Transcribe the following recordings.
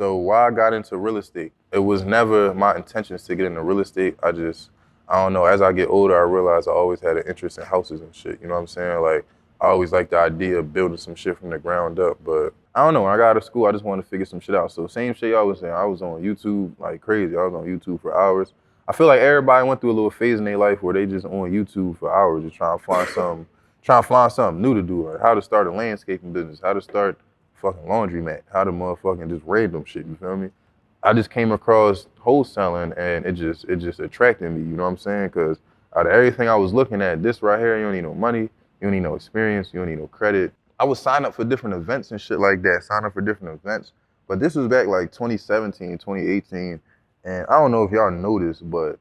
So why I got into real estate, it was never my intentions to get into real estate. I don't know, as I get older, I realized I always had an interest in houses and shit. You know what I'm saying? Like, I always liked the idea of building some shit from the ground up. But I don't know, when I got out of school, I just wanted to figure some shit out. So same shit y'all was saying, I was on YouTube like crazy. I was on YouTube for hours. I feel like everybody went through a little phase in their life where they just on YouTube for hours, just trying to find something new to do. Like how to start a landscaping business, how to start fucking laundromat, how to motherfucking just random shit, you feel me? I just came across wholesaling and it just attracted me, you know what I'm saying? Because out of everything I was looking at, this right here, you don't need no money, you don't need no experience, you don't need no credit. I would sign up for different events and shit like that, sign up for different events. But this was back like 2017, 2018. And I don't know if y'all noticed, but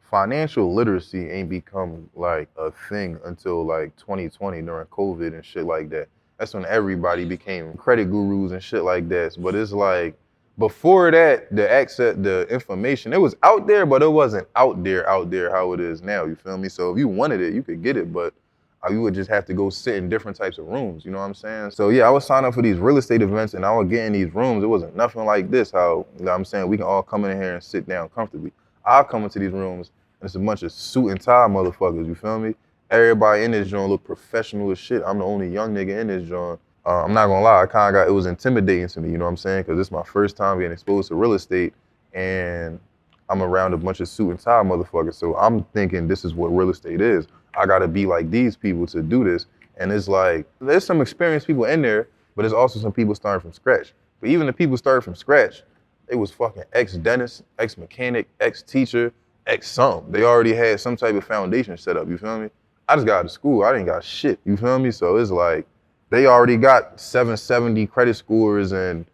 financial literacy ain't become like a thing until like 2020 during COVID and shit like that. That's when everybody became credit gurus and shit like that. But it's like, before that, the information, it was out there, but it wasn't out there how it is now, you feel me? So if you wanted it, you could get it, but you would just have to go sit in different types of rooms, you know what I'm saying? So yeah, I would sign up for these real estate events and I would get in these rooms. It wasn't nothing like this, how, you know what I'm saying, we can all come in here and sit down comfortably. I'll come into these rooms and it's a bunch of suit and tie motherfuckers, you feel me? Everybody in this joint look professional as shit. I'm the only young nigga in this joint. I'm not gonna lie, it was intimidating to me, you know what I'm saying? Because this is my first time getting exposed to real estate and I'm around a bunch of suit and tie motherfuckers. So I'm thinking this is what real estate is. I gotta be like these people to do this. And it's like, there's some experienced people in there, but there's also some people starting from scratch. But even the people starting from scratch, it was fucking ex-dentist, ex-mechanic, ex-teacher, ex-something. They already had some type of foundation set up, you feel me? I just got out of school, I didn't got shit, you feel me? So it's like, they already got 770 credit scores and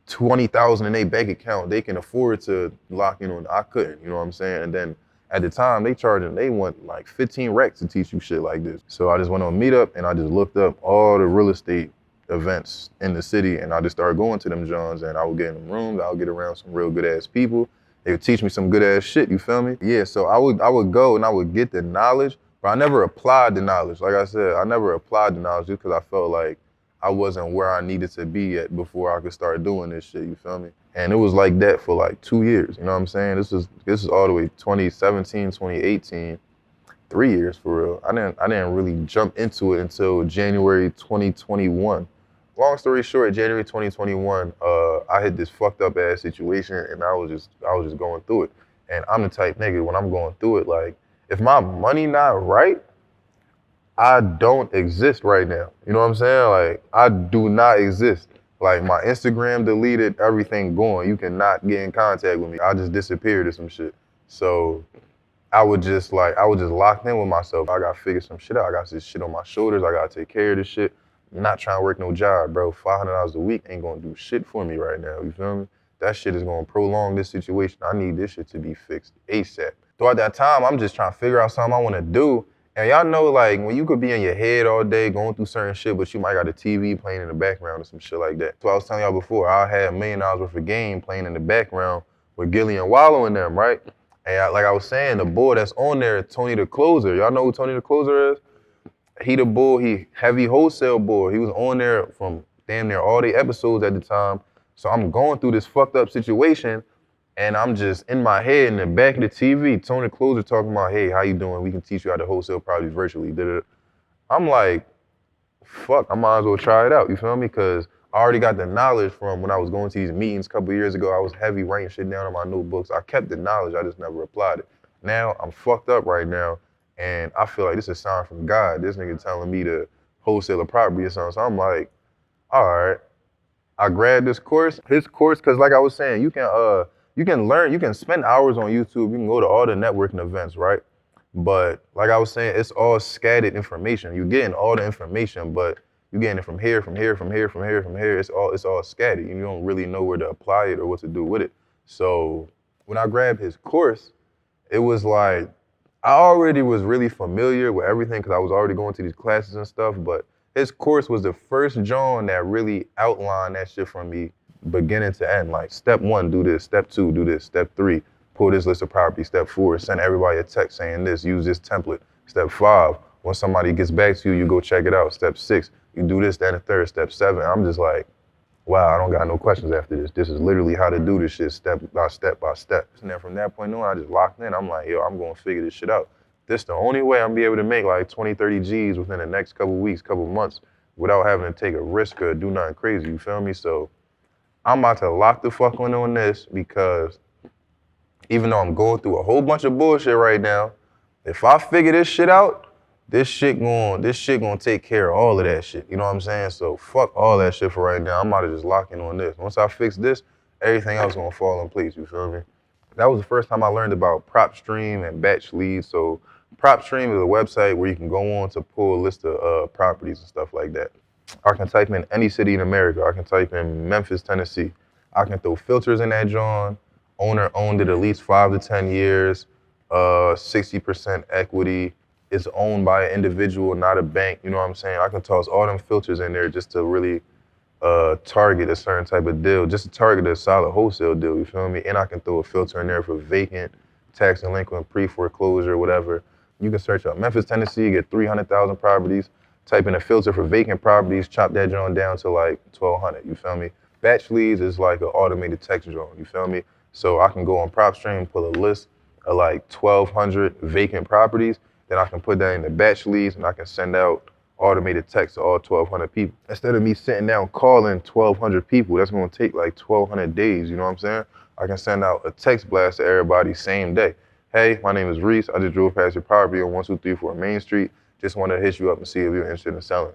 20,000 in their bank account. They can afford to lock in on. I couldn't, you know what I'm saying? And then at the time they want like 15 racks to teach you shit like this. So I just went on Meetup and I just looked up all the real estate events in the city and I just started going to them Johns and I would get in them rooms, I would get around some real good ass people. They would teach me some good ass shit, you feel me? Yeah, so I would go and I would get the knowledge, but I never applied the knowledge. Like I said, I never applied the knowledge just because I felt like I wasn't where I needed to be at before I could start doing this shit, you feel me? And it was like that for like 2 years, you know what I'm saying? This is all the way 2017, 2018, 3 years for real. I didn't really jump into it until January 2021. Long story short, January 2021, I had this fucked up ass situation and I was just going through it. And I'm the type nigga, when I'm going through it, like, if my money not right, I don't exist right now. You know what I'm saying? Like, I do not exist. Like, my Instagram deleted, everything gone. You cannot get in contact with me. I just disappeared or some shit. So I was just locked in with myself. I gotta figure some shit out. I got this shit on my shoulders. I gotta take care of this shit. I'm not trying to work no job, bro. $500 a week ain't gonna do shit for me right now. You feel me? That shit is gonna prolong this situation. I need this shit to be fixed ASAP. Throughout that time, I'm just trying to figure out something I wanna do. And y'all know, like, when you could be in your head all day going through certain shit, but you might got a TV playing in the background or some shit like that. So I was telling y'all before, I had $1 million worth of game playing in the background with Gilly and Wallow in them, right? And like I was saying, the boy that's on there, Tony the Closer. Y'all know who Tony the Closer is? He the bull, he heavy wholesale boy. He was on there from damn near all the episodes at the time. So I'm going through this fucked up situation and I'm just in my head in the back of the TV, Tony the Closer talking about, hey, how you doing? We can teach you how to wholesale properties virtually. I'm like, fuck, I might as well try it out, you feel me? Because I already got the knowledge from when I was going to these meetings a couple years ago. I was heavy writing shit down on my notebooks. I kept the knowledge, I just never applied it. Now I'm fucked up right now. And I feel like this is a sign from God. This nigga telling me to wholesale a property or something. So I'm like, all right. I grabbed his course, because like I was saying, you can learn, you can spend hours on YouTube, you can go to all the networking events, right? But like I was saying, it's all scattered information. You're getting all the information, but you're getting it from here. It's all scattered. You don't really know where to apply it or what to do with it. So when I grabbed his course, it was like, I already was really familiar with everything because I was already going to these classes and stuff, but his course was the first John that really outlined that shit for me beginning to end. Like, step 1, do this. Step 2, do this. Step 3, pull this list of properties. Step 4, send everybody a text saying this, use this template. Step 5, when somebody gets back to you, you go check it out. Step 6, you do this, that, and the third. Step 7, I'm just like, wow, I don't got no questions after this. This is literally how to do this shit step by step by step. And then from that point on, I just locked in. I'm like, yo, I'm going to figure this shit out. This the only way I'm going to be able to make like 20, 30 G's within the next couple weeks, couple months without having to take a risk or do nothing crazy, you feel me? So I'm about to lock the fuck on this because even though I'm going through a whole bunch of bullshit right now, if I figure this shit out, this shit gonna take care of all of that shit. You know what I'm saying? So fuck all that shit for right now. I'm about to just lock in on this. Once I fix this, everything else gonna fall in place, you feel me? That was the first time I learned about PropStream and batch leads. So PropStream is a website where you can go on to pull a list of properties and stuff like that. I can type in any city in America. I can type in Memphis, Tennessee. I can throw filters in that joint. Owner owned it at least 5 to 10 years, 60% equity. It's owned by an individual, not a bank. You know what I'm saying? I can toss all them filters in there just to really target a certain type of deal, just to target a solid wholesale deal, you feel me? And I can throw a filter in there for vacant, tax delinquent, pre-foreclosure, whatever. You can search up Memphis, Tennessee, get 300,000 properties, type in a filter for vacant properties, chop that joint down to like 1,200, you feel me? Batch leads is like an automated text joint, you feel me? So I can go on PropStream, pull a list of like 1,200 vacant properties, then I can put that in the batch leads and I can send out automated text to all 1,200 people. Instead of me sitting down calling 1,200 people, that's gonna take like 1,200 days, you know what I'm saying? I can send out a text blast to everybody same day. Hey, my name is Reese. I just drove past your property on 1234 Main Street. Just wanted to hit you up and see if you're interested in selling.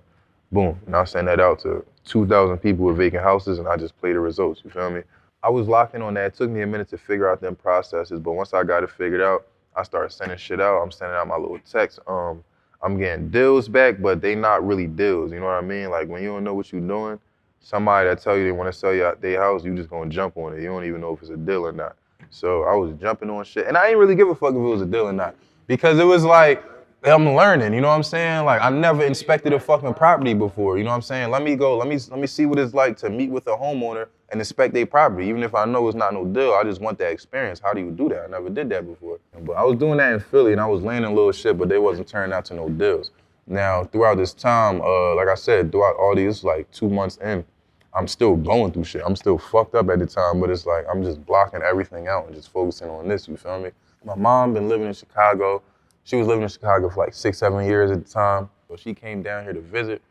Boom, and I'll send that out to 2,000 people with vacant houses and I just play the results, you feel me? I was locked in on that. It took me a minute to figure out them processes, but once I got it figured out, I started sending shit out. I'm sending out my little text. I'm getting deals back, but they not really deals. You know what I mean? Like when you don't know what you're doing, somebody that tell you they want to sell you their house, you just gonna jump on it. You don't even know if it's a deal or not. So I was jumping on shit, and I ain't really give a fuck if it was a deal or not, because it was like I'm learning. You know what I'm saying? Like I never inspected a fucking property before. You know what I'm saying? Let me see what it's like to meet with a homeowner and inspect their property, even if I know it's not no deal. I just want that experience. How do you do that? I never did that before. But I was doing that in Philly, and I was landing little shit, but they wasn't turning out to no deals. Now, throughout this time, like I said, throughout all these, like 2 months in, I'm still going through shit. I'm still fucked up at the time, but it's like I'm just blocking everything out and just focusing on this, you feel me? My mom been living in Chicago. She was living in Chicago for like 6, 7 years at the time. So she came down here to visit.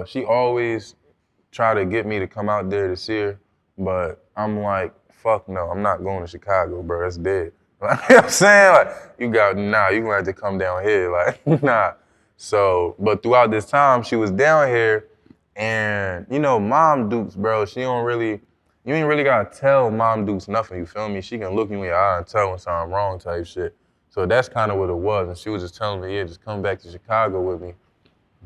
She always tried to get me to come out there to see her, but I'm like, fuck no, I'm not going to Chicago, bro, that's dead. You know what I'm saying? Like, you gonna have to come down here, like, nah. So, but throughout this time, she was down here, and you know, Mom Dukes, bro, you ain't really gotta tell Mom Dukes nothing, you feel me? She can look you in your eye and tell when something wrong type shit. So that's kind of what it was, and she was just telling me, yeah, just come back to Chicago with me,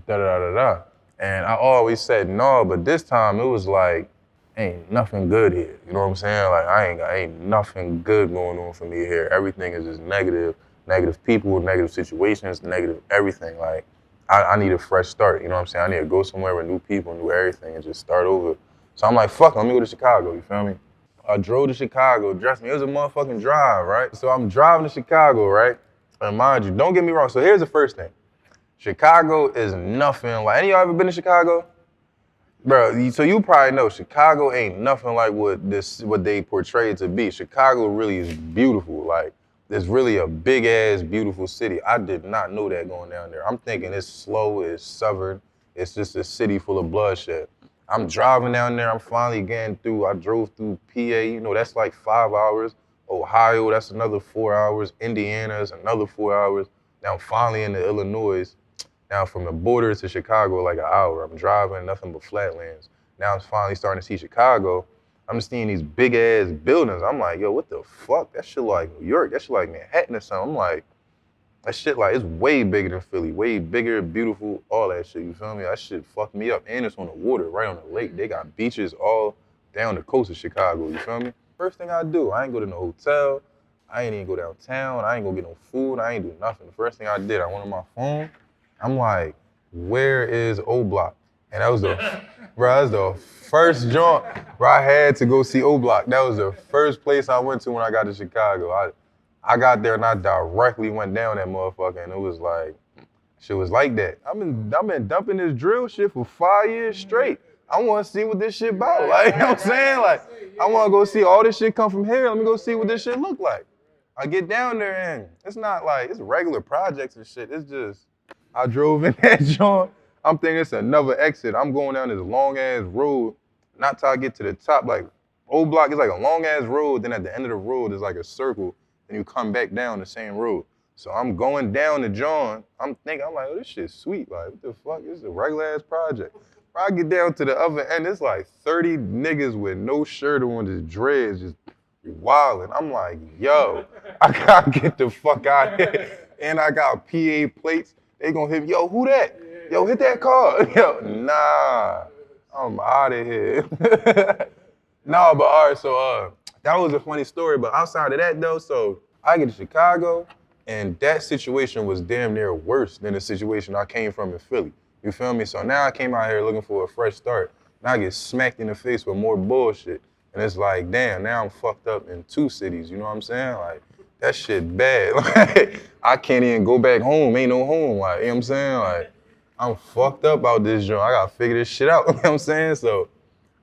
da-da-da-da-da. And I always said no, but this time it was like, ain't nothing good here. You know what I'm saying? Like ain't nothing good going on for me here. Everything is just negative people, negative situations, negative everything. Like I need a fresh start. You know what I'm saying? I need to go somewhere with new people, new everything, and just start over. So I'm like, fuck, let me go to Chicago. You feel me? I drove to Chicago. Trust me, it was a motherfucking drive, right? So I'm driving to Chicago, right? And mind you, don't get me wrong. So here's the first thing. Chicago is nothing like, any of y'all ever been to Chicago? Bro, so you probably know Chicago ain't nothing like what they portray it to be. Chicago really is beautiful. Like, it's really a big ass beautiful city. I did not know that going down there. I'm thinking it's slow, it's southern, it's just a city full of bloodshed. I'm driving down there, I'm finally getting through. I drove through PA, you know, that's like 5 hours. Ohio, that's another 4 hours. Indiana is another 4 hours. Now I'm finally into Illinois. Now from the border to Chicago, like an hour. I'm driving, nothing but flatlands. Now I'm finally starting to see Chicago. I'm just seeing these big ass buildings. I'm like, yo, what the fuck? That shit like New York. That shit like Manhattan or something. I'm like, that shit like, it's way bigger than Philly. Way bigger, beautiful, all that shit, you feel me? That shit fucked me up. And it's on the water, right on the lake. They got beaches all down the coast of Chicago, you feel me? First thing I do, I ain't go to no hotel. I ain't even go downtown. I ain't go get no food. I ain't do nothing. The first thing I did, I went on my phone. I'm like, where is O Block? And that was the first joint where I had to go see O Block. That was the first place I went to when I got to Chicago. I got there and I directly went down that motherfucker, and it was like, shit was like that. I've been dumping this drill shit for 5 years straight. I want to see what this shit about. Like, you know what I'm saying? Like, I want to go see all this shit come from here. Let me go see what this shit look like. I get down there and it's not like, it's regular projects and shit. It's just, I drove in that joint. I'm thinking it's another exit. I'm going down this long ass road. Not till I get to the top, like, old block is like a long ass road. Then at the end of the road is like a circle. And you come back down the same road. So I'm going down the joint. I'm thinking, I'm like, oh, this shit's sweet. Like, what the fuck? This is a regular ass project. I get down to the other end, it's like 30 niggas with no shirt on, just dreads, just wilding. I'm like, yo, I gotta get the fuck out of here. And I got PA plates. They gonna hit, yo, who that? Yo, hit that car. Yo, nah, I'm out of here. No, but all right, so that was a funny story. But outside of that though, so I get to Chicago, and that situation was damn near worse than the situation I came from in Philly. You feel me? So now I came out here looking for a fresh start. Now I get smacked in the face with more bullshit. And it's like, damn, now I'm fucked up in 2 cities. You know what I'm saying? Like, that shit bad. Like, I can't even go back home. Ain't no home. Like, you know what I'm saying? Like, I'm fucked up out this joint. I gotta figure this shit out. You know what I'm saying? So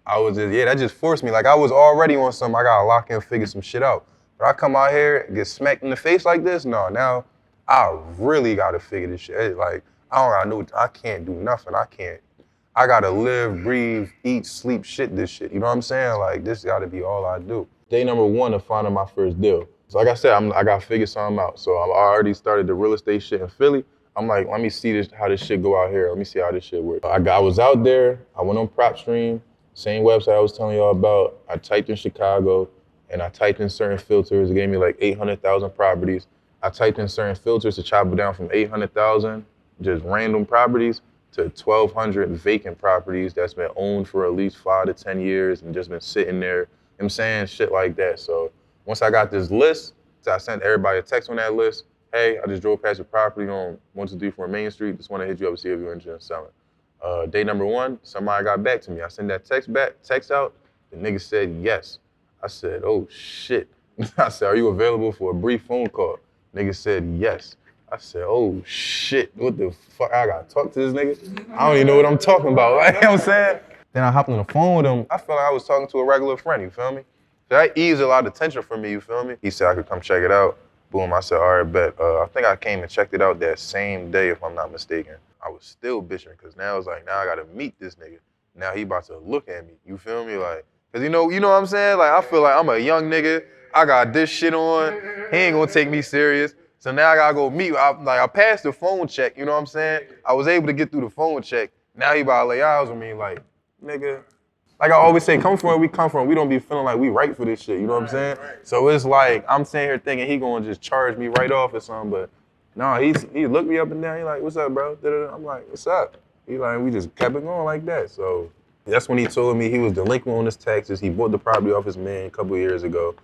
I was just, yeah, that just forced me. Like, I was already on something. I gotta lock in and figure some shit out. But I come out here and get smacked in the face like this? No, now I really gotta figure this shit. Like, I can't do nothing. I gotta live, breathe, eat, sleep, shit this shit. You know what I'm saying? Like, this gotta be all I do. Day number 1 of finding my first deal. So like I said, I gotta figure something out. So I already started the real estate shit in Philly. I'm like, let me see how this shit go out here. Let me see how this shit works. I was out there, I went on PropStream, same website I was telling y'all about. I typed in Chicago, and I typed in certain filters. It gave me like 800,000 properties. I typed in certain filters to chop it down from 800,000, just random properties, to 1,200 vacant properties that's been owned for at least 5 to 10 years and just been sitting there. You know what I'm saying? Shit like that. So once I got this list, I sent everybody a text on that list. Hey, I just drove past your property on 1234 Main Street. Just want to hit you up and see if you're interested in selling. Day number 1, somebody got back to me. I sent that text out. The nigga said yes. I said, oh shit. I said, are you available for a brief phone call? Nigga said yes. I said, oh shit, what the fuck? I gotta talk to this nigga? I don't even know what I'm talking about, like, you know what I'm saying? Then I hopped on the phone with him. I felt like I was talking to a regular friend, you feel me? So that eased a lot of tension for me, you feel me? He said I could come check it out. Boom, I said, all right, bet. I think I came and checked it out that same day, if I'm not mistaken. I was still bitching, because now it's like, now I gotta meet this nigga. Now he about to look at me, you feel me? Like, because you know what I'm saying? Like, I feel like I'm a young nigga. I got this shit on. He ain't gonna take me serious. So now I gotta go meet. I passed the phone check, you know what I'm saying? I was able to get through the phone check. Now he about to lay eyes on me, like, nigga. Like I always say, come from where we come from. We don't be feeling like we right for this shit, you know what I'm saying? So it's like, I'm sitting here thinking he gonna just charge me right off or something, but no, he looked me up and down. He like, what's up, bro? I'm like, what's up? He like, we just kept it going like that. So that's when he told me he was delinquent on his taxes. He bought the property off his man a couple of years ago.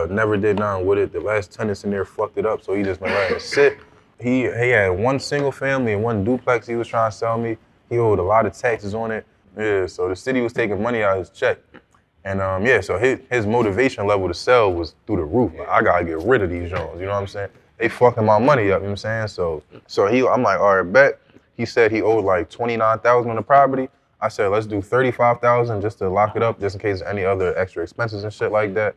Never did nothing with it. The last tenants in there fucked it up, so he just been letting it sit. He had 1 single family and 1 duplex he was trying to sell me. He owed a lot of taxes on it. Yeah, so the city was taking money out of his check. And yeah, so his motivation level to sell was through the roof. Like, I gotta get rid of these Jones, you know what I'm saying? They fucking my money up, you know what I'm saying? So I'm like, all right, bet. He said he owed like $29,000 on the property. I said, let's do $35,000 just to lock it up, just in case any other extra expenses and shit like that.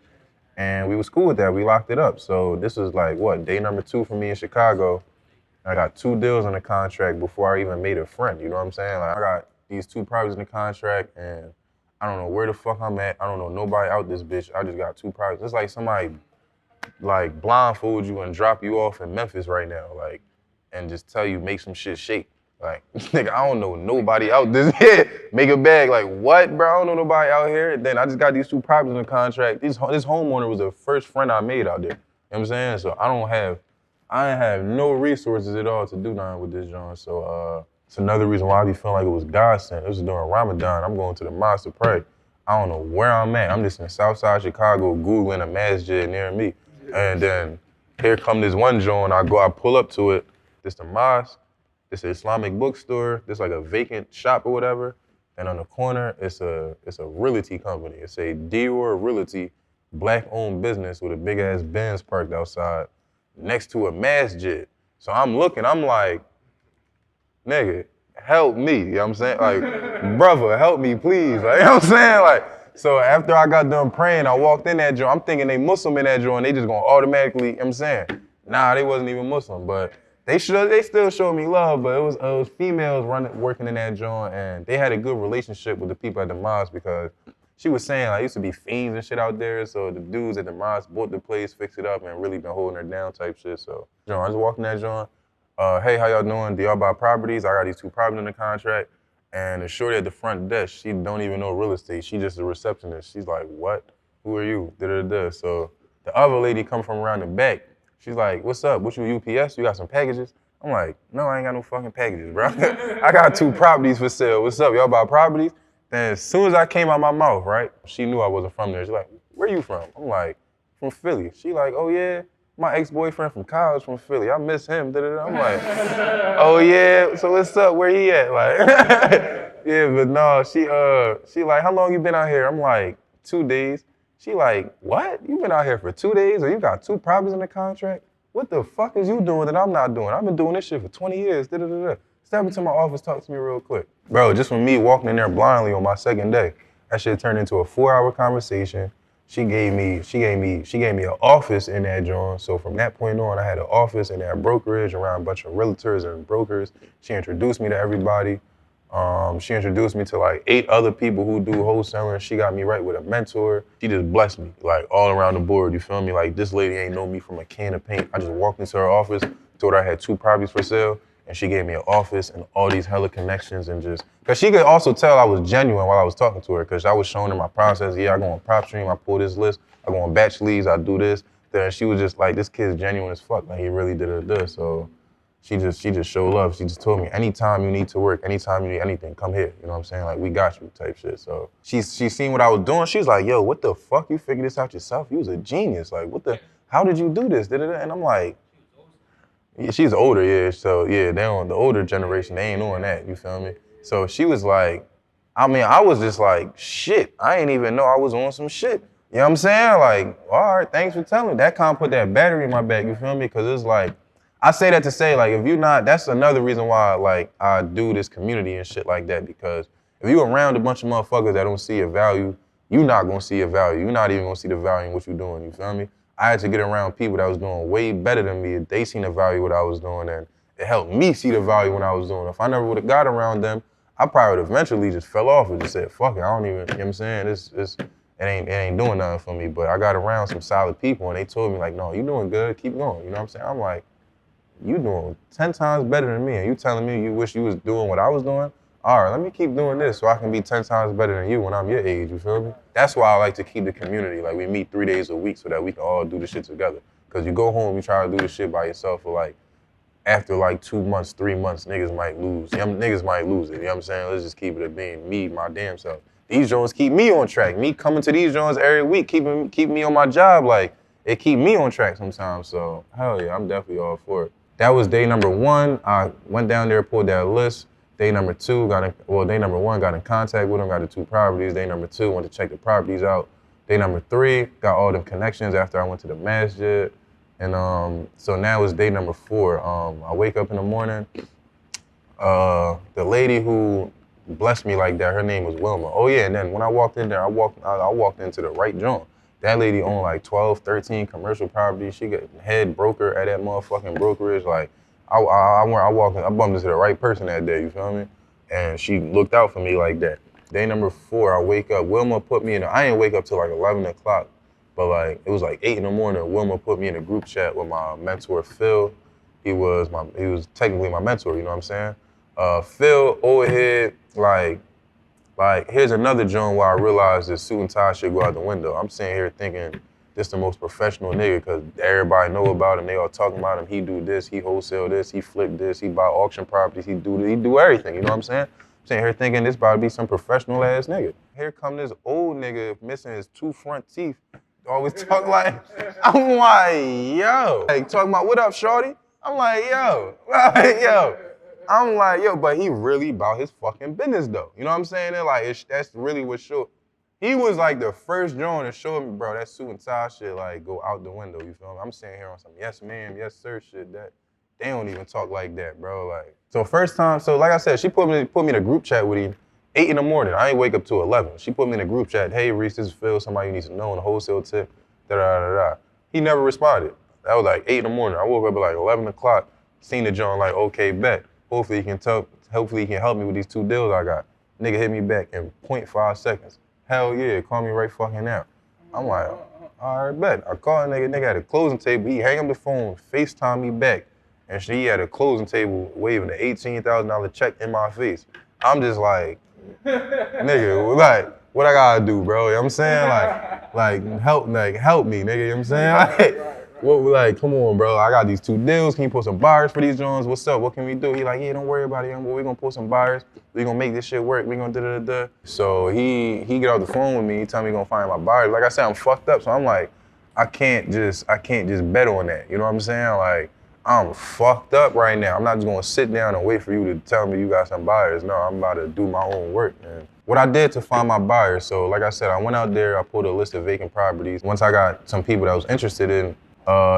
And we was cool with that. We locked it up. So this was like, what, day number 2 for me in Chicago. I got 2 deals in the contract before I even made a friend, you know what I'm saying? Like, I got these 2 properties in the contract, and I don't know where the fuck I'm at. I don't know nobody out this bitch. I just got 2 properties. It's like somebody like blindfold you and drop you off in Memphis right now, like, and just tell you make some shit shake. Like, nigga, I don't know nobody out this here. Make a bag. Like, what, bro? I don't know nobody out here. And then I just got these 2 properties in the contract. This homeowner was the first friend I made out there. You know what I'm saying? So I ain't have no resources at all to do nothing with this joint. So it's another reason why I be feeling like it was God sent. It was during Ramadan. I'm going to the mosque to pray. I don't know where I'm at. I'm just in Southside Chicago, Googling a masjid near me. And then here come this one joint. I pull up to it. This the mosque. It's an Islamic bookstore. There's like a vacant shop or whatever. And on the corner, it's a realty company. It's a Dior Realty, black-owned business with a big-ass Benz parked outside next to a masjid. So I'm looking, I'm like, nigga, help me, you know what I'm saying? Like, brother, help me, please. Like, you know what I'm saying? Like, so after I got done praying, I walked in that joint. I'm thinking they Muslim in that joint. They just gonna automatically, you know what I'm saying? Nah, they wasn't even Muslim, but they still showed me love, but it was females working in that joint, and they had a good relationship with the people at the mosque because she was saying like used to be fiends and shit out there, so the dudes at the mosque bought the place, fixed it up, and really been holding her down type shit. So, I just walked in that joint. Hey, how y'all doing? Do y'all buy properties? I got these 2 properties in the contract. And the shorty at the front desk, she don't even know real estate. She just a receptionist. She's like, what? Who are you? Da-da-da. So the other lady come from around the back. She's like, what's up? What you UPS? You got some packages? I'm like, no, I ain't got no fucking packages, bro. I got 2 properties for sale. What's up? Y'all buy properties? Then as soon as I came out my mouth, right, she knew I wasn't from there. She's like, where you from? I'm like, from Philly. She like, oh yeah? My ex-boyfriend from college from Philly. I miss him. Da-da-da. I'm like, oh yeah, so what's up? Where he at? Like, yeah, but no, she like, how long you been out here? I'm like, 2 days. She like, what? You been out here for 2 days or you got 2 properties in the contract? What the fuck is you doing that I'm not doing? I've been doing this shit for 20 years. Da-da-da-da. Step into my office, talk to me real quick. Bro, just from me walking in there blindly on my second day, that shit turned into a 4-hour conversation. She gave me an office in that joint. So from that point on, I had an office in that brokerage around a bunch of realtors and brokers. She introduced me to everybody. She introduced me to like 8 other people who do wholesaling. She got me right with a mentor. She just blessed me, like all around the board, you feel me? Like this lady ain't know me from a can of paint. I just walked into her office, told her I had 2 properties for sale, and she gave me an office and all these hella connections and just, cause she could also tell I was genuine while I was talking to her, cause I was showing her my process. Yeah, I go on prop stream, I pull this list, I go on batch leads, I do this. Then she was just like, this kid's genuine as fuck, like he really did it. So she just showed love. She just told me, anytime you need to work, anytime you need anything, come here. You know what I'm saying? Like, we got you type shit. So she seen what I was doing. She was like, yo, what the fuck? You figured this out yourself? You was a genius. Like, how did you do this? Da-da-da. And I'm like, yeah, she's older, yeah. So yeah, the older generation, they ain't doing that, you feel me? So she was like, I mean, I was just like, shit, I ain't even know I was on some shit. You know what I'm saying? Like, all right, thanks for telling me. That kind of put that battery in my back, you feel me? Because it's like, I say that to say, like, if you're not, that's another reason why, like, I do this community and shit like that, because if you around a bunch of motherfuckers that don't see your value, you not gonna see your value. You're not even gonna see the value in what you're doing, you feel me? I had to get around people that was doing way better than me. They seen the value of what I was doing, and it helped me see the value when I was doing it. If I never would have got around them, I probably would have eventually just fell off and just said, fuck it, I don't even, you know what I'm saying? It ain't doing nothing for me. But I got around some solid people, and they told me, like, no, you doing good, keep going, you know what I'm saying? I'm like, you doing 10 times better than me, and you telling me you wish you was doing what I was doing? All right, let me keep doing this so I can be 10 times better than you when I'm your age, you feel me? That's why I like to keep the community. Like, we meet 3 days a week so that we can all do the shit together. Because you go home, you try to do the shit by yourself for like, after like 2 months, 3 months, niggas might lose. Niggas might lose it, you know what I'm saying? Let's just keep it at being me, my damn self. These joints keep me on track. Me coming to these joints every week, keep me on my job, like, it keep me on track sometimes. So, hell yeah, I'm definitely all for it. That was day number 1. I went down there, pulled that list. Day number 2, day number 1, got in contact with them, got the 2 properties. Day number 2, went to check the properties out. Day number 3, got all them connections after I went to the masjid. And so now it's day number 4. I wake up in the morning. The lady who blessed me like that, her name was Wilma. Oh yeah, and then when I walked in there, I walked into the right joint. That lady owned like 12, 13 commercial properties. She got head broker at that motherfucking brokerage. Like, I bumped into the right person that day, you feel me? And she looked out for me like that. Day number 4, I wake up. Wilma put me I didn't wake up till like 11 o'clock, but like, it was like 8 in the morning. Wilma put me in a group chat with my mentor, Phil. He was technically my mentor, you know what I'm saying? Phil, old head, like, here's another joint where I realized that suit and tie should go out the window. I'm sitting here thinking this the most professional nigga because everybody know about him. They all talking about him. He do this, he wholesale this, he flip this, he buy auction properties, he do everything. You know what I'm saying? I'm sitting here thinking this about to be some professional ass nigga. Here come this old nigga missing his 2 front teeth. Always talk like, I'm like, yo. Like, talking about, what up, shorty? I'm like, yo. Like, yo. I'm like, yo, but he really about his fucking business, though. You know what I'm saying? And like, that's really what showed. He was like the first joint to show me, bro, that suit and tie shit, like, go out the window, you feel me? I'm sitting here on some yes ma'am, yes sir shit, that They don't even talk like that, bro. Like, so first time, so like I said, she put me in a group chat with him, 8 in the morning. I ain't wake up till 11. She put me in a group chat. Hey, Reese, this is Phil. Somebody you need to know on a wholesale tip. Da da da da. He never responded. That was like 8 in the morning. I woke up at like 11 o'clock. Seen the joint like, okay, bet. Hopefully he can help me with these 2 deals I got. Nigga hit me back in 0.5 seconds. Hell yeah, call me right fucking now. I'm like, all right, bet. I called a nigga at a closing table. He hang up the phone, FaceTime me back. And she had a closing table waving an $18,000 check in my face. I'm just like, nigga, like, what I gotta do, bro? You know what I'm saying? Help me, nigga, you know what I'm saying? Like, come on, bro. I got these 2 deals. Can you put some buyers for these joints? What's up? What can we do? He like, yeah, don't worry about it, young boy. We gonna put some buyers. We gonna make this shit work. We gonna da-da-da-da. So he get off the phone with me. He tell me he gonna find my buyers. Like I said, I'm fucked up. So I'm like, I can't just bet on that. You know what I'm saying? Like, I'm fucked up right now. I'm not just gonna sit down and wait for you to tell me you got some buyers. No, I'm about to do my own work, man. What I did to find my buyers, so like I said, I went out there, I pulled a list of vacant properties. Once I got some people that was interested in,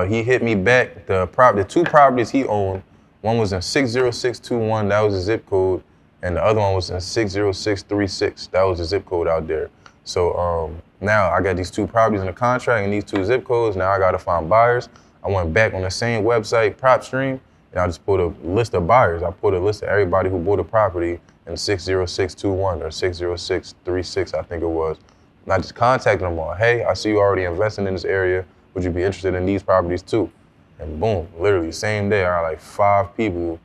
he hit me back. The 2 properties he owned, one was in 60621, that was the zip code, and the other one was in 60636, that was the zip code out there. So now I got these 2 properties in the contract and these 2 zip codes. Now I gotta find buyers. I went back on the same website, PropStream, and I just put a list of buyers. I put a list of everybody who bought a property in 60621 or 60636, I think it was. And I just contacted them all. Hey, I see you already investing in this area. Would you be interested in these properties too? And boom, literally same day, I had like 5 people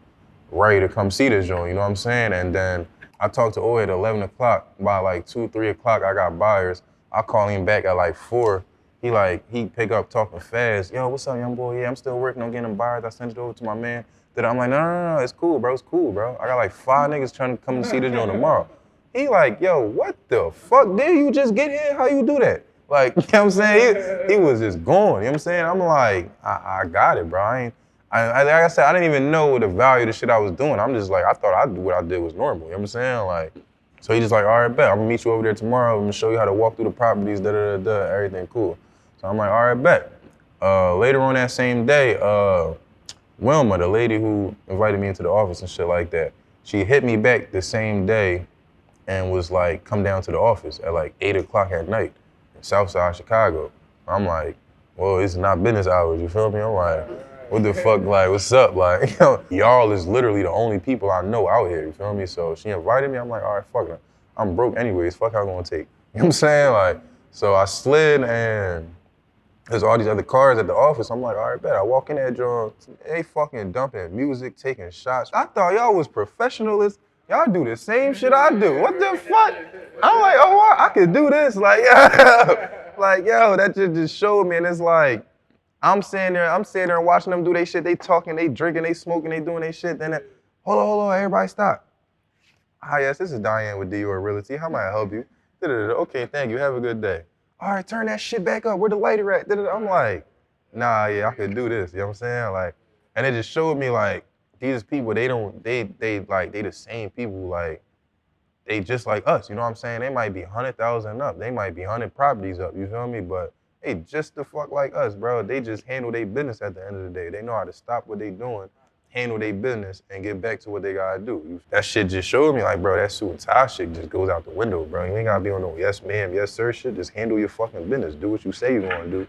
ready to come see this joint, you know what I'm saying? And then I talked to O at 11 o'clock. By like 2, 3 o'clock, I got buyers. I call him back at like 4. He pick up talking fast. Yo, what's up, young boy? Yeah, I'm still working on getting them buyers. I sent it over to my man. Then I'm like, no, it's cool, bro. It's cool, bro. I got like 5 niggas trying to come and see this joint tomorrow. He like, yo, what the fuck? Did you just get here? How you do that? Like, you know what I'm saying? He was just going, you know what I'm saying? I'm like, I got it, bro. Like I said, I didn't even know the value of the shit I was doing. I'm just like, I thought what I did was normal, you know what I'm saying? Like, so he just like, all right, bet. I'm gonna meet you over there tomorrow. I'm gonna show you how to walk through the properties, everything cool. So I'm like, all right, bet. Later on that same day, Wilma, the lady who invited me into the office and shit like that, she hit me back the same day and was like, come down to the office at like 8 o'clock at night in Southside Chicago. I'm like, well, it's not business hours, you feel me? I'm like, what the fuck, like, what's up? Like, y'all is literally the only people I know out here, you feel me? So she invited me, I'm like, all right, fuck it. I'm broke anyways, fuck how I'm gonna take. You know what I'm saying? Like, so I slid and there's all these other cars at the office. I'm like, all right, bet. I walk in that joint, they fucking dumping music, taking shots. I thought y'all was professionals. Y'all do the same shit I do. What the fuck? I'm like, oh, I could do this. Like, like, yo, that just showed me. And it's like, I'm sitting there and watching them do their shit. They talking, they drinking, they smoking, they doing their shit. Then, hold on, everybody stop. Hi, yes, this is Diane with Dior Realty. How may I help you? Okay, thank you. Have a good day. All right, turn that shit back up. Where the lighter at? I'm like, nah, yeah, I could do this. You know what I'm saying? Like, and it just showed me like these people, they the same people, like, they just like us. You know what I'm saying? They might be 100,000 up. They might be 100 properties up. You feel me? But they just the fuck like us, bro. They just handle their business at the end of the day. They know how to stop what they doing, handle their business, and get back to what they gotta do. That shit just showed me like, bro, that suit and tie shit just goes out the window, bro. You ain't gotta be on no yes ma'am, yes sir shit. Just handle your fucking business. Do what you say you're gonna do.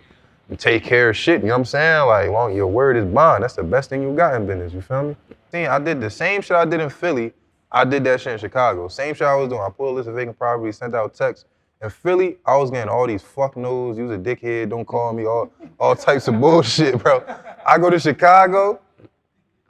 And take care of shit, you know what I'm saying? Like, your word is bond. That's the best thing you got in business, you feel me? See, I did the same shit I did in Philly. I did that shit in Chicago. Same shit I was doing. I pulled a list of vacant properties, sent out texts. In Philly, I was getting all these fuck no's, use a dickhead, don't call me, all types of bullshit, bro. I go to Chicago,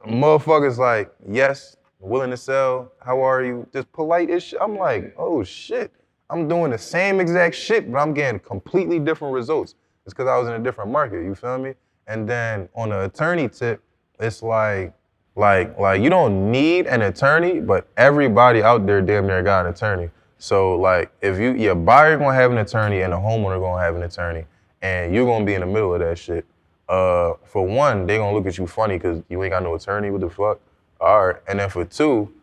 motherfuckers like, yes, willing to sell, how are you? Just polite as shit. I'm like, oh shit. I'm doing the same exact shit, but I'm getting completely different results. It's because I was in a different market, you feel me? And then on the attorney tip, it's like you don't need an attorney, but everybody out there damn near got an attorney. So like, if your buyer gonna have an attorney and the homeowner gonna have an attorney, and you're gonna be in the middle of that shit, for one, they gonna look at you funny because you ain't got no attorney, what the fuck? All right, and then for two,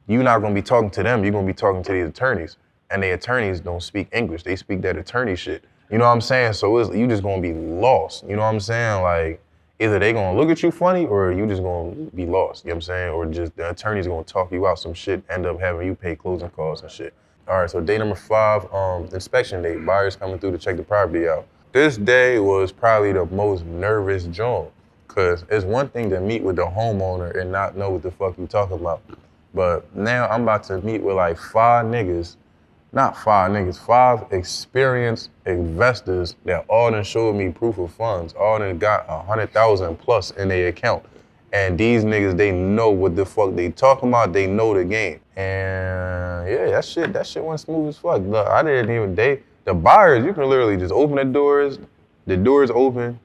you're not gonna be talking to them, you're gonna be talking to these attorneys. And the attorneys don't speak English, they speak that attorney shit. You know what I'm saying? So you just gonna be lost, you know what I'm saying? Like, either they gonna look at you funny or you just gonna be lost, you know what I'm saying? Or just the attorney's gonna talk you out some shit, end up having you pay closing costs and shit. All right, so day number 5, inspection day. Buyers coming through to check the property out. This day was probably the most nervous joint, cause it's one thing to meet with the homeowner and not know what the fuck you talking about. But now I'm about to meet with like 5 niggas, not 5 niggas, 5 experienced investors that all done showed me proof of funds, all done got 100,000 plus in their account. And these niggas, they know what the fuck they talking about, they know the game. And yeah, that shit went smooth as fuck. Look, I didn't even, the buyers, you can literally just open the doors open,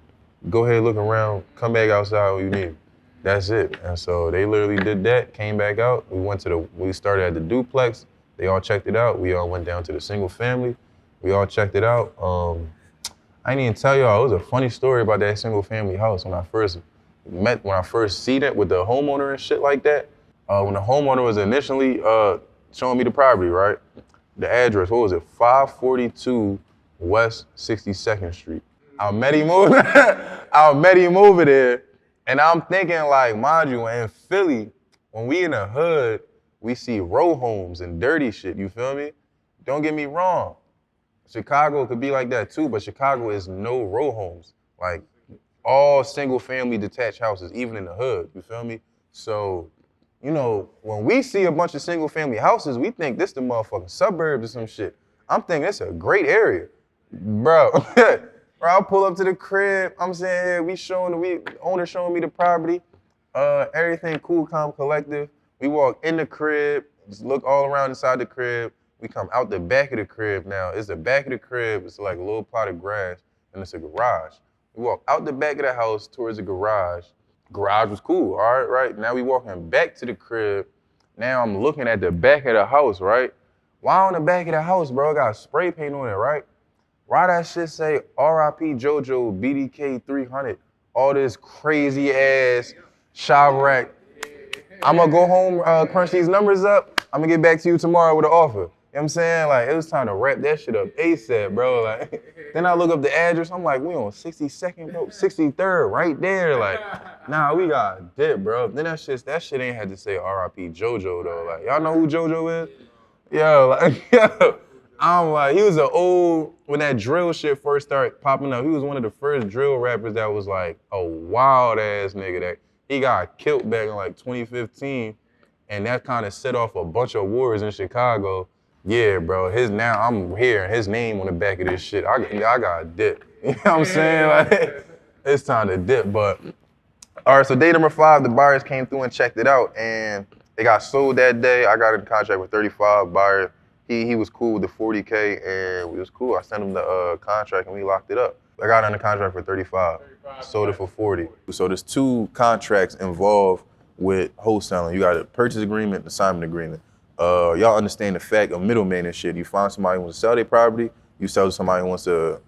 go ahead, look around, come back outside when you need. That's it. And so they literally did that, came back out. We started at the duplex. They all checked it out. We all went down to the single family. We all checked it out. I didn't even tell y'all, it was a funny story about that single family house when I first seen it with the homeowner and shit like that. When the homeowner was initially showing me the property, right? The address, what was it? 542 West 62nd Street. I met him over there. And I'm thinking, like, mind you, in Philly, when we in the hood, we see row homes and dirty shit, you feel me? Don't get me wrong. Chicago could be like that too, but Chicago is no row homes. Like, all single family detached houses, even in the hood, you feel me? So, you know, when we see a bunch of single family houses, we think this the motherfucking suburbs or some shit. I'm thinking it's a great area. Bro. I'll pull up to the crib. I'm saying, owner showing me the property. Everything cool, calm, collective. We walk in the crib, just look all around inside the crib. We come out the back of the crib now. It's the back of the crib. It's like a little plot of grass, and it's a garage. We walk out the back of the house towards the garage. Garage was cool, all right, right? Now we walking back to the crib. Now I'm looking at the back of the house, right? Why on the back of the house, bro? It got spray paint on it, right? Why that shit say R.I.P. JoJo BDK 300? All this crazy ass Chirac. I'm gonna go home, crunch these numbers up. I'm gonna get back to you tomorrow with an offer. You know what I'm saying? Like, it was time to wrap that shit up ASAP, bro. Like, then I look up the address. I'm like, we on 62nd, bro, 63rd, right there. Like, nah, we got dip, bro. Then that shit ain't had to say R.I.P. JoJo though. Like, y'all know who JoJo is? Yo, like, yo. I'm like, he was when that drill shit first started popping up, he was one of the first drill rappers that was like a wild ass nigga that he got killed back in like 2015, and that kind of set off a bunch of wars in Chicago. Yeah, bro, I'm hearing his name on the back of this shit. I got to dip. You know what I'm saying? Like, it's time to dip, but. All right, so day number 5, the buyers came through and checked it out, and they got sold that day. I got in contract with 35 buyer. He was cool with the 40K, and it was cool. I sent him the contract, and we locked it up. I got under contract for 35. Sold it for 40. So there's 2 contracts involved with wholesaling. You got a purchase agreement and assignment agreement. Y'all understand the fact of middleman and shit. You find somebody who wants to sell their property, you sell to somebody who wants to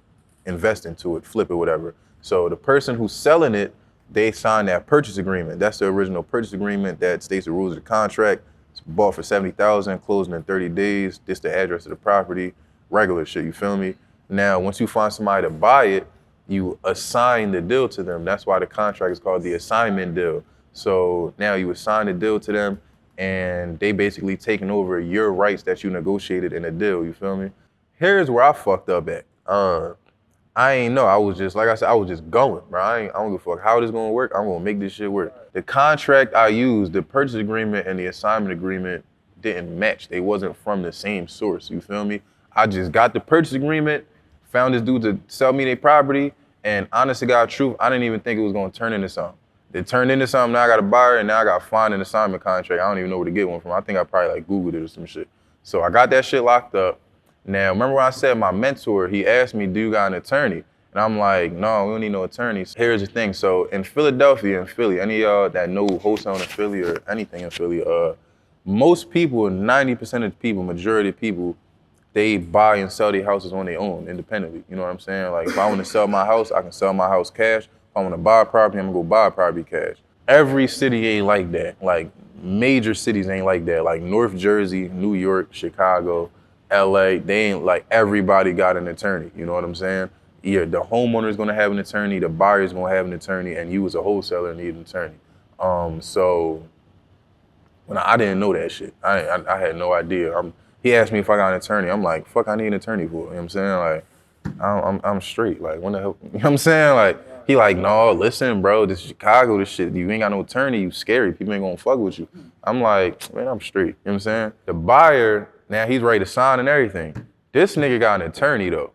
invest into it, flip it, whatever. So the person who's selling it, they sign that purchase agreement. That's the original purchase agreement that states the rules of the contract. It's bought for $70,000, closing in 30 days. This the address of the property, regular shit, you feel me? Now, once you find somebody to buy it, you assign the deal to them. That's why the contract is called the assignment deal. So now you assign the deal to them, and they basically taking over your rights that you negotiated in the deal, you feel me? Here's where I fucked up at. I ain't know. I was just, like I said, I was just going, bro. I don't give a fuck how this gonna work. I'm gonna make this shit work. The contract I used, the purchase agreement and the assignment agreement didn't match. They wasn't from the same source, you feel me? I just got the purchase agreement, found this dude to sell me their property, and honest to God truth, I didn't even think it was gonna turn into something. It turned into something, now I got a buyer, and now I got to find an assignment contract. I don't even know where to get one from. I think I probably like Googled it or some shit. So I got that shit locked up. Now, remember when I said my mentor, he asked me, do you got an attorney? And I'm like, no, we don't need no attorneys. Here's the thing. So in Philadelphia and Philly, any of y'all that know wholesaling in Philly or anything in Philly, most people, 90% of the people, majority of people, they buy and sell their houses on their own, independently. You know what I'm saying? Like, if I want to sell my house, I can sell my house cash. If I want to buy a property, I'm going to go buy a property cash. Every city ain't like that. Like, major cities ain't like that. Like North Jersey, New York, Chicago, LA, they ain't like everybody got an attorney. You know what I'm saying? Yeah, the homeowner is gonna have an attorney, the buyer is gonna have an attorney, and you as a wholesaler need an attorney. So when I didn't know that shit, I had no idea. He asked me if I got an attorney. I'm like, fuck, I need an attorney for. You know what I'm saying? Like, I'm straight. Like, when the hell? You know what I'm saying? Like, he like, no, listen, bro, this is Chicago, this shit. You ain't got no attorney, you scary. People ain't gonna fuck with you. I'm like, man, I'm straight. You know what I'm saying? The buyer, now he's ready to sign and everything. This nigga got an attorney though.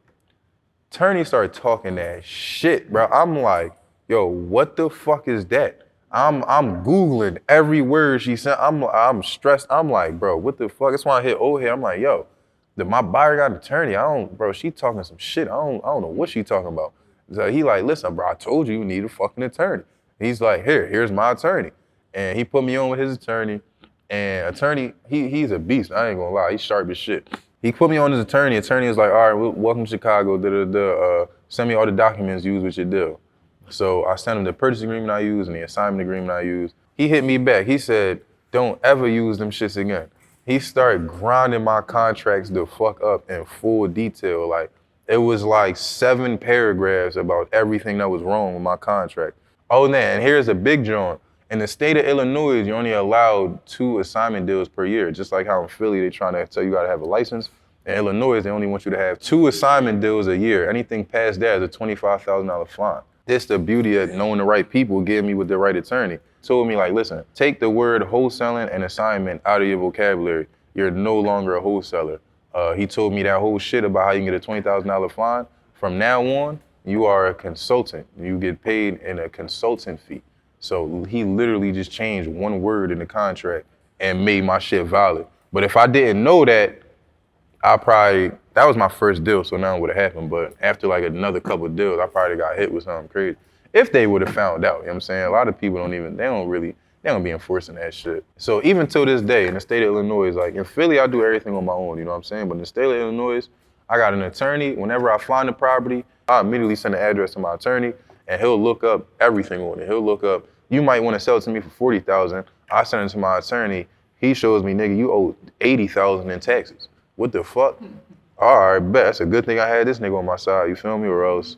Attorney started talking that shit, bro. I'm like, yo, what the fuck is that? I'm Googling every word she said. I'm stressed. I'm like, bro, what the fuck? That's why I hit old head. I'm like, yo, my buyer got an attorney. Bro, she talking some shit. I don't know what she talking about. So he like, listen, bro, I told you need a fucking attorney. He's like, here's my attorney. And he put me on with his attorney. And attorney, he's a beast. I ain't gonna lie, he's sharp as shit. He put me on his attorney. Attorney was like, all right, welcome to Chicago. Send me all the documents used with your deal. So I sent him the purchase agreement I used and the assignment agreement I used. He hit me back. He said, don't ever use them shits again. He started grinding my contracts the fuck up in full detail. Like, it was like 7 paragraphs about everything that was wrong with my contract. Oh, man, and here's a big joint. In the state of Illinois, you're only allowed 2 assignment deals per year. Just like how in Philly, they're trying to tell you gotta have a license. In Illinois, they only want you to have 2 assignment deals a year. Anything past that is a $25,000 fine. This the beauty of knowing the right people, getting me with the right attorney. Told me like, listen, take the word wholesaling and assignment out of your vocabulary. You're no longer a wholesaler. He told me that whole shit about how you can get a $20,000 fine. From now on, you are a consultant. You get paid in a consultant fee. So he literally just changed 1 word in the contract and made my shit valid. But if I didn't know that, that was my first deal, so now it would have happened. But after like another couple of deals, I probably got hit with something crazy. If they would have found out, you know what I'm saying? A lot of people they don't be enforcing that shit. So even till this day, in the state of Illinois, like in Philly, I do everything on my own, you know what I'm saying? But in the state of Illinois, I got an attorney. Whenever I find the property, I immediately send the address to my attorney, and he'll look up everything on it. He'll look up, you might want to sell it to me for $40,000. I send it to my attorney. He shows me, nigga, you owe $80,000 in taxes. What the fuck? All right, bet. That's a good thing I had this nigga on my side, you feel me? Or else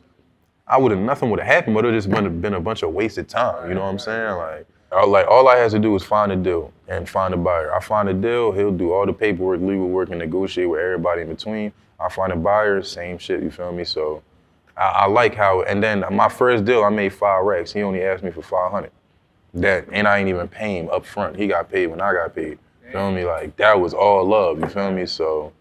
nothing would have happened, but it would have just been a bunch of wasted time, you know what I'm saying? Like all I has to do is find a deal and find a buyer. I find a deal, he'll do all the paperwork, legal work, and negotiate with everybody in between. I find a buyer, same shit, you feel me? So I like how, and then my first deal, I made 5 racks. He only asked me for 500. And I ain't even pay him up front. He got paid when I got paid. You feel me? Like, that was all love, you feel me? So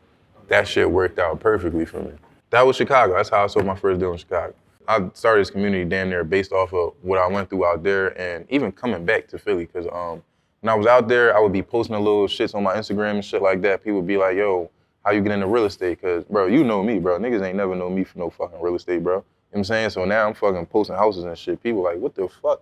that shit worked out perfectly for me. That was Chicago. That's how I sold my first deal in Chicago. I started this community damn near based off of what I went through out there and even coming back to Philly. Because when I was out there, I would be posting a little shits on my Instagram and shit like that. People would be like, yo, how you get into real estate? Because, bro, you know me, bro. Niggas ain't never known me for no fucking real estate, bro. You know what I'm saying? So now I'm fucking posting houses and shit. People like, what the fuck?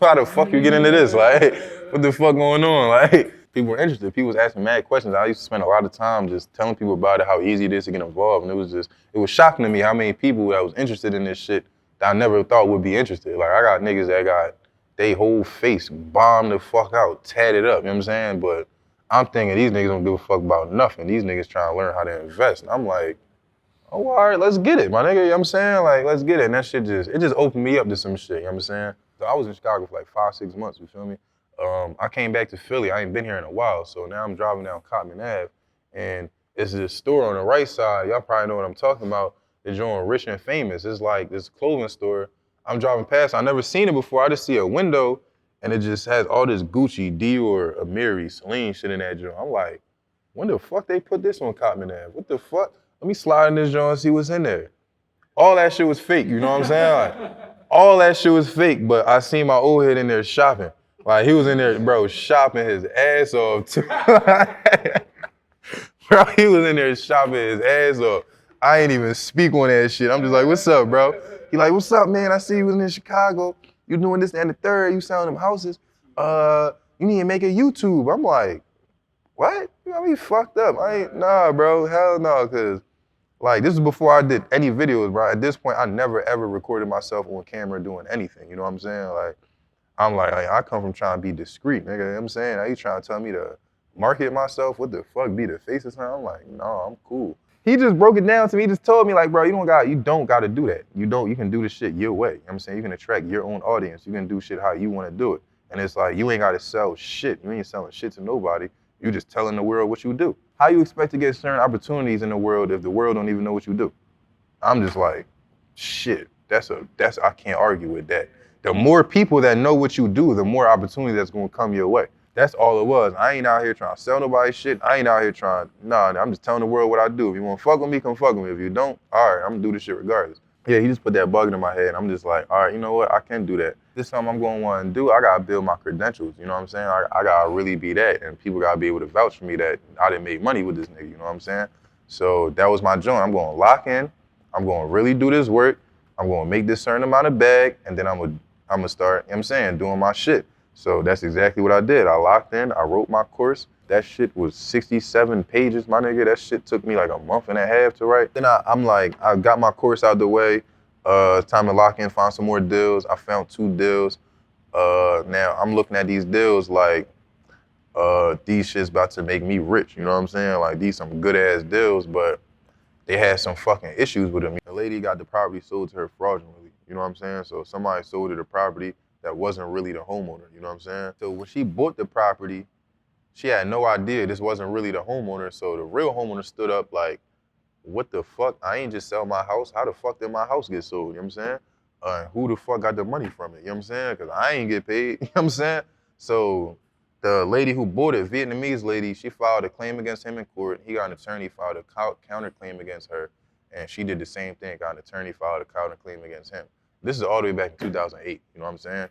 How the fuck you get into this? Like, what the fuck going on? Like, people were interested. People was asking mad questions. I used to spend a lot of time just telling people about it, how easy it is to get involved. And it was shocking to me how many people that was interested in this shit that I never thought would be interested. Like, I got niggas that got they whole face bombed the fuck out, tatted up, you know what I'm saying? But I'm thinking these niggas don't give a fuck about nothing. These niggas trying to learn how to invest. And I'm like, oh, all right, let's get it, my nigga, you know what I'm saying? Like, let's get it. And that shit just opened me up to some shit, you know what I'm saying? So I was in Chicago for like 5-6 months, you feel me? I came back to Philly. I ain't been here in a while, so now I'm driving down Cotman Ave, and it's this store on the right side. Y'all probably know what I'm talking about. It's joint Rich and Famous. It's like this clothing store. I'm driving past. I never seen it before. I just see a window, and it just has all this Gucci, Dior, Amiri, Celine shit in that joint. I'm like, when the fuck they put this on Cotman Ave? What the fuck? Let me slide in this joint and see what's in there. All that shit was fake, you know what I'm saying? Like, all that shit was fake, but I seen my old head in there shopping. Like, he was in there, bro, shopping his ass off, too. Bro, he was in there shopping his ass off. I ain't even speak on that shit. I'm just like, what's up, bro? He like, what's up, man? I see you was in Chicago. You doing this and the third. You selling them houses. You need to make a YouTube. I'm like, what? You got me fucked up. Nah, bro, hell no, because like, this is before I did any videos, bro. At this point, I never ever recorded myself on camera doing anything. You know what I'm saying? Like, I'm like, I come from trying to be discreet, nigga. You know what I'm saying? Now you trying to tell me to market myself? What the fuck, be the face or something? I'm like, no, I'm cool. He just broke it down to me. He just told me like, bro, you don't got to do that. You can do this shit your way. You know what I'm saying? You can attract your own audience. You can do shit how you want to do it. And it's like, you ain't got to sell shit. You ain't selling shit to nobody. You just telling the world what you do. How you expect to get certain opportunities in the world if the world don't even know what you do? I'm just like, shit, I can't argue with that. The more people that know what you do, the more opportunity that's gonna come your way. That's all it was. I ain't out here trying to sell nobody shit. I ain't out here I'm just telling the world what I do. If you wanna fuck with me, come fuck with me. If you don't, all right, I'm gonna do this shit regardless. Yeah, he just put that bug in my head. I'm just like, all right, you know what? I can do that. This is something I'm gonna wanna do. I gotta build my credentials, you know what I'm saying? I gotta really be that, and people gotta be able to vouch for me that I didn't make money with this nigga, you know what I'm saying? So that was my joint. I'm gonna lock in. I'm gonna really do this work. I'm gonna make this certain amount of bag, and then I'm gonna start, you know what I'm saying, doing my shit. So that's exactly what I did. I locked in, I wrote my course. That shit was 67 pages, my nigga. That shit took me like a month and a half to write. Then I'm like, I got my course out the way. It's time to lock in, find some more deals. I found 2 deals. Now I'm looking at these deals like, these shit's about to make me rich, you know what I'm saying? Like, these some good ass deals, but they had some fucking issues with them. The lady got the property sold to her fraudulently, you know what I'm saying? So somebody sold her the property that wasn't really the homeowner, you know what I'm saying? So when she bought the property, she had no idea this wasn't really the homeowner. So the real homeowner stood up like, what the fuck? I ain't just sell my house. How the fuck did my house get sold? You know what I'm saying? Who the fuck got the money from it? You know what I'm saying? Because I ain't get paid. You know what I'm saying? So the lady who bought it, Vietnamese lady, she filed a claim against him in court. He got an attorney, filed a counterclaim against her. And she did the same thing, got an attorney, filed a counterclaim against him. This is all the way back in 2008. You know what I'm saying?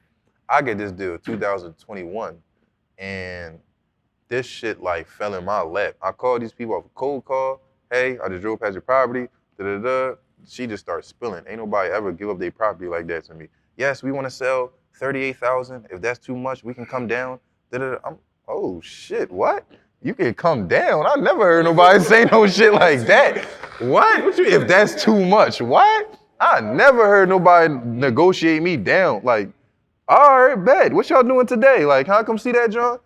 I get this deal 2021. And this shit like fell in my lap. I called these people off a cold call. Hey, I just drove past your property. Da-da-da. She just started spilling. Ain't nobody ever give up their property like that to me. Yes, we want to sell 38,000. If that's too much, we can come down. Da-da-da. Oh shit, what? You can come down? I never heard nobody say no shit like that. What? If that's too much, what? I never heard nobody negotiate me down. Like, all right, bet. What y'all doing today? Like, can I come see that, John?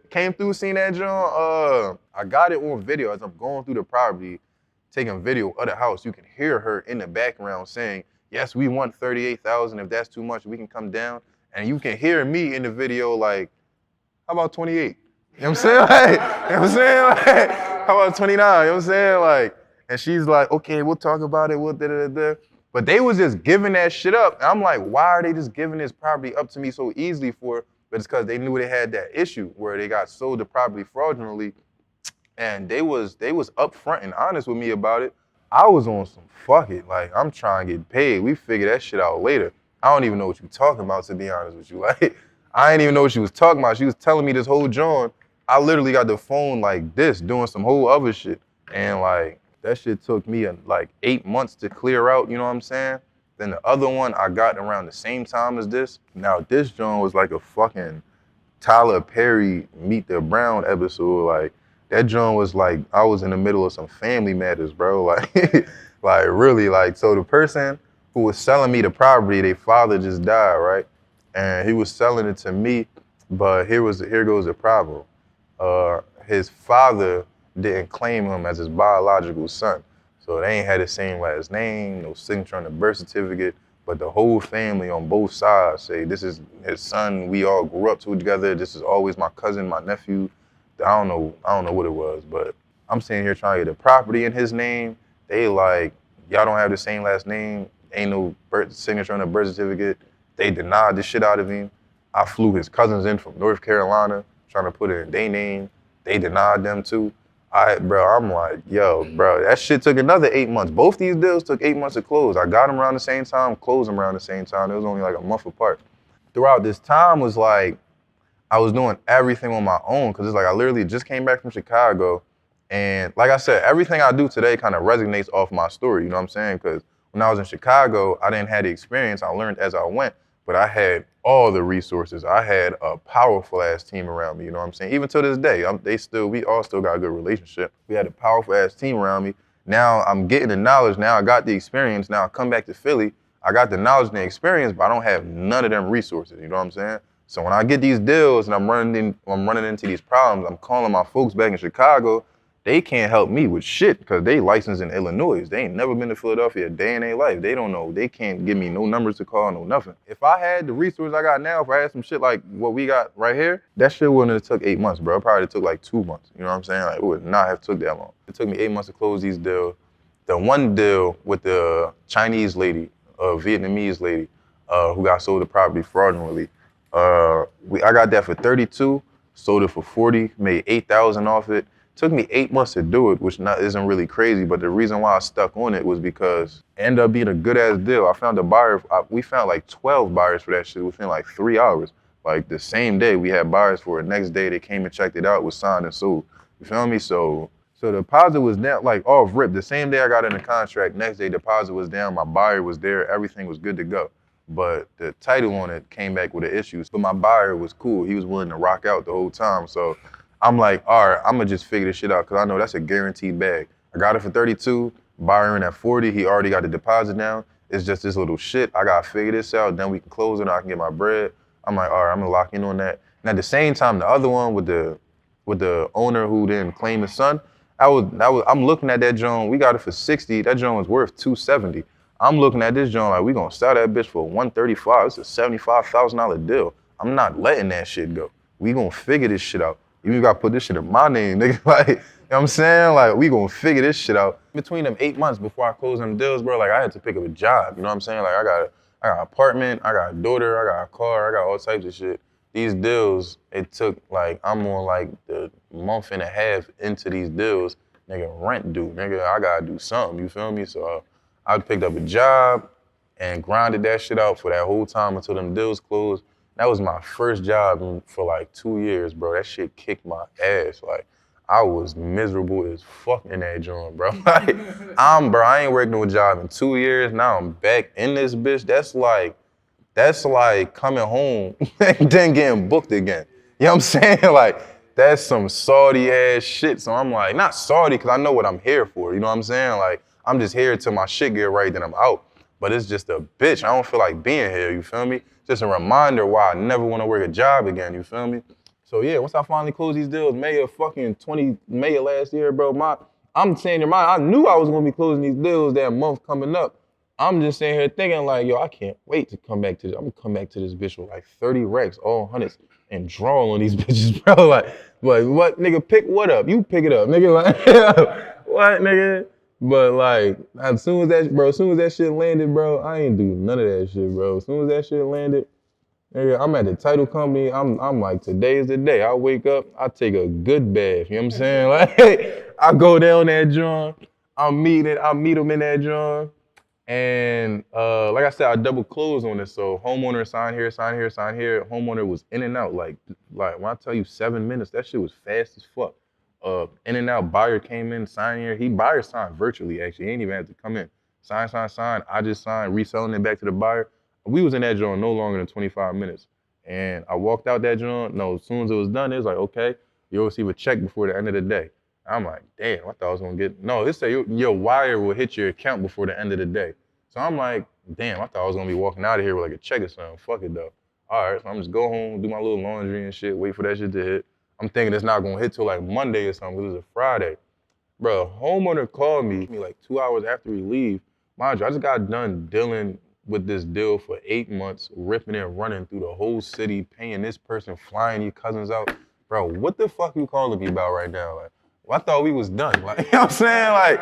Came through, seen that, John. I got it on video as I'm going through the property, taking video of the house. You can hear her in the background saying, yes, we want 38,000. If that's too much, we can come down. And you can hear me in the video like, how about 28? You know what I'm saying? Like, you know what I'm saying? Like, how about 29? You know what I'm saying? Like, and she's like, okay, we'll talk about it. We'll da-da-da-da. But they was just giving that shit up. And I'm like, why are they just giving this property up to me so easily for? But it's because they knew they had that issue where they got sold the property fraudulently, and they was upfront and honest with me about it. I was on some fuck it, like I'm trying to get paid. We figure that shit out later. I don't even know what you're talking about, to be honest with you. Like, I didn't even know what she was talking about. She was telling me this whole John. I literally got the phone like this, doing some whole other shit, and like that shit took me like 8 months to clear out. You know what I'm saying? Then the other one I got around the same time as this. Now this John was like a fucking Tyler Perry Meet the Brown episode. Like that John was like, I was in the middle of some family matters, bro. Like, like really, like, so the person who was selling me the property, their father just died, right? And he was selling it to me, but here goes the problem. His father didn't claim him as his biological son. So they ain't had the same last name, no signature on the birth certificate, but the whole family on both sides say, this is his son, we all grew up together, this is always my cousin, my nephew. I don't know what it was, but I'm sitting here trying to get a property in his name. They like, y'all don't have the same last name, ain't no signature on the birth certificate. They denied the shit out of him. I flew his cousins in from North Carolina, trying to put it in their name. They denied them too. I'm like, yo, bro, that shit took another 8 months. Both these deals took 8 months to close. I got them around the same time, closed them around the same time. It was only like a month apart. Throughout this time was like, I was doing everything on my own, because it's like I literally just came back from Chicago. And like I said, everything I do today kind of resonates off my story, you know what I'm saying? Because when I was in Chicago, I didn't have the experience. I learned as I went, but I had all the resources. I had a powerful ass team around me, you know what I'm saying? Even to this day, we all still got a good relationship. We had a powerful ass team around me. Now I'm getting the knowledge. Now I got the experience. Now I come back to Philly. I got the knowledge and the experience, but I don't have none of them resources, you know what I'm saying? So when I get these deals and I'm running into these problems, I'm calling my folks back in Chicago. they can't help me with shit because they licensed in Illinois. They ain't never been to Philadelphia a day in their life. They don't know. They can't give me no numbers to call, no nothing. If I had the resources I got now, if I had some shit like what we got right here, that shit wouldn't have took 8 months, bro. It probably took like 2 months. You know what I'm saying? Like, it would not have took that long. It took me 8 months to close these deals. The one deal with the Chinese lady, Vietnamese lady, who got sold the property fraudulently, I got that for 32, sold it for 40, made 8,000 off it. Took me 8 months to do it, which isn't really crazy, but the reason why I stuck on it was because it ended up being a good ass deal. I found a buyer, we found like 12 buyers for that shit within like 3 hours. Like the same day we had buyers for it. Next day they came and checked it out, was signed and sold. You feel me? So the deposit was down, like off rip. The same day I got in the contract, next day deposit was down, my buyer was there, everything was good to go. But the title on it came back with an issue. But my buyer was cool. He was willing to rock out the whole time. So I'm like, all right, I'm gonna just figure this shit out because I know that's a guaranteed bag. I got it for 32, buyer in at 40. He already got the deposit down. It's just this little shit. I gotta figure this out. Then we can close it. I can get my bread. I'm like, all right, I'm gonna lock in on that. And at the same time, the other one with the owner who didn't claim his son, I'm looking at that joint. We got it for 60. That joint was worth 270. I'm looking at this joint like we gonna sell that bitch for 135. It's a $75,000 deal. I'm not letting that shit go. We gonna figure this shit out. You gotta put this shit in my name, nigga. Like, you know what I'm saying? Like, we gonna figure this shit out. Between them 8 months before I closed them deals, bro, like I had to pick up a job. You know what I'm saying? Like I got an apartment, I got a daughter, I got a car, I got all types of shit. These deals, it took like, I'm on like the month and a half into these deals, nigga, rent due, nigga, I gotta do something, you feel me? So I picked up a job and grinded that shit out for that whole time until them deals closed. That was my first job for like 2 years, bro. That shit kicked my ass. Like, I was miserable as fuck in that joint, bro. Like, I ain't worked no job in 2 years. Now I'm back in this bitch. That's like coming home and then getting booked again. You know what I'm saying? Like, that's some salty ass shit. So I'm like, not salty, because I know what I'm here for. You know what I'm saying? Like, I'm just here till my shit get right, then I'm out. But it's just a bitch. I don't feel like being here, you feel me? Just a reminder why I never want to work a job again, you feel me? So yeah, once I finally closed these deals, May of last year, bro, I'm saying your mind, I knew I was gonna be closing these deals that month coming up. I'm just sitting here thinking like, yo, I can't wait to come back to this. I'm gonna come back to this bitch with like 30 racks, all hundreds, and draw on these bitches, bro. Like what, nigga, pick what up? You pick it up, nigga. Like, what, nigga? But like, as soon as that shit landed, bro, I ain't do none of that shit, bro. As soon as that shit landed, nigga, I'm at the title company. I'm like, today is the day. I wake up, I take a good bath. You know what I'm saying? Like, I go down that joint. I meet them in that joint. And like I said, I double closed on this. So homeowner sign here, sign here, sign here. Homeowner was in and out. Like when I tell you 7 minutes, that shit was fast as fuck. In and out, buyer came in, signed here. Buyer signed virtually, actually. He ain't even had to come in. Sign. I just signed, reselling it back to the buyer. We was in that joint no longer than 25 minutes. And I walked out that joint. No, as soon as it was done, it was like, okay, you'll receive a check before the end of the day. I'm like, damn, I thought I was gonna get, no, it said your wire will hit your account before the end of the day. So I'm like, damn, I thought I was gonna be walking out of here with like a check or something. Fuck it though. All right, so I'm just go home, do my little laundry and shit, wait for that shit to hit. I'm thinking it's not gonna hit till like Monday or something, because it's a Friday. Bro, homeowner called me like 2 hours after we leave. Mind you, I just got done dealing with this deal for 8 months, ripping and running through the whole city, paying this person, flying your cousins out. Bro, what the fuck you calling me about right now? Like, well, I thought we was done. Like, you know what I'm saying? Like,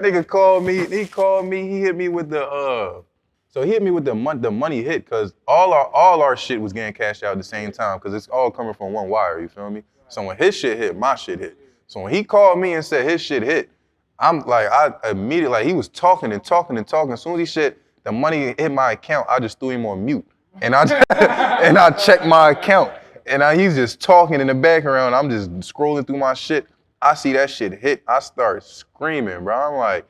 nigga called me, he hit me with the, so he hit me with the money hit, because all our shit was getting cashed out at the same time, because it's all coming from one wire, you feel me? So when his shit hit, my shit hit. So when he called me and said his shit hit, I'm like, I immediately, like, he was talking. As soon as he said the money hit my account, I just threw him on mute. And I checked my account. And he's just talking in the background. I'm just scrolling through my shit. I see that shit hit. I start screaming, bro. I'm like,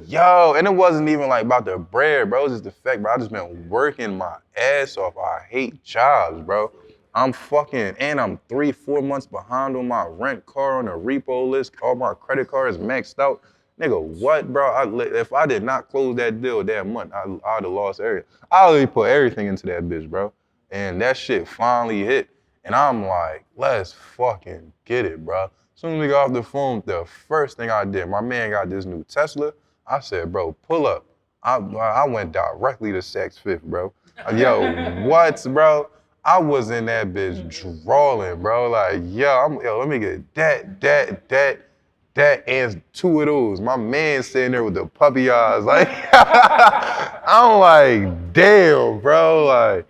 yo. And it wasn't even like about the bread, bro. It was just the fact, bro, I just been working my ass off. I hate jobs, bro. I'm 3-4 months behind on my rent, car on the repo list. All my credit cards maxed out. Nigga, what, bro? If I did not close that deal that month, I'd have lost everything. I already put everything into that bitch, bro. And that shit finally hit. And I'm like, let's fucking get it, bro. As soon as we got off the phone, the first thing I did, my man got this new Tesla. I said, bro, pull up. I went directly to Saks Fifth, bro. Yo, what, bro? I was in that bitch drawing, bro. Like, yo, let me get that, and two of those. My man sitting there with the puppy eyes, like, I'm like, damn, bro, like,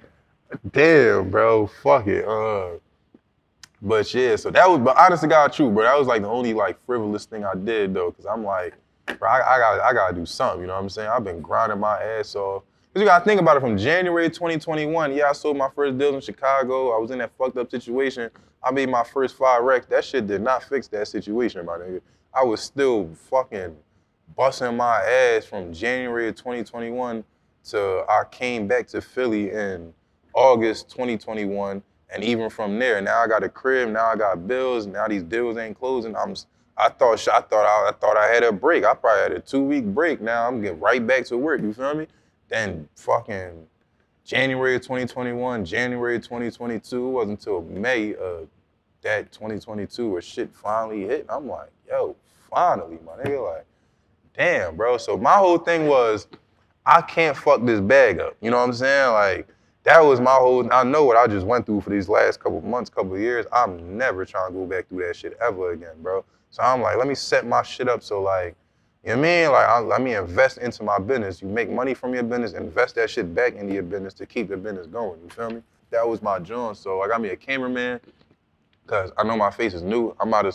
damn, bro, fuck it. But yeah, so that was, but honest to God, true, bro. That was like the only like frivolous thing I did though, cause I'm like, bro, I gotta do something. You know what I'm saying? I've been grinding my ass off. Cause you gotta think about it. From January 2021, yeah, I sold my first deal in Chicago. I was in that fucked up situation. I made my first 5 racks. That shit did not fix that situation, my nigga. I was still fucking busting my ass from January of 2021 to I came back to Philly in August 2021. And even from there, now I got a crib, now I got bills, now these deals ain't closing. I thought I had a break. I probably had a 2-week break. Now I'm getting right back to work, you feel me? Then fucking January of 2021, January of 2022, it wasn't until May of that 2022 where shit finally hit. I'm like, yo, finally, my nigga, like, damn, bro. So my whole thing was, I can't fuck this bag up. You know what I'm saying? Like, that was my whole, I know what I just went through for these last couple months, couple of years. I'm never trying to go back through that shit ever again, bro. So I'm like, let me set my shit up so like, you know what I mean? Like, let me invest into my business. You make money from your business, invest that shit back into your business to keep the business going, you feel me? That was my joint. So I got me a cameraman, because I know my face is new. I'm not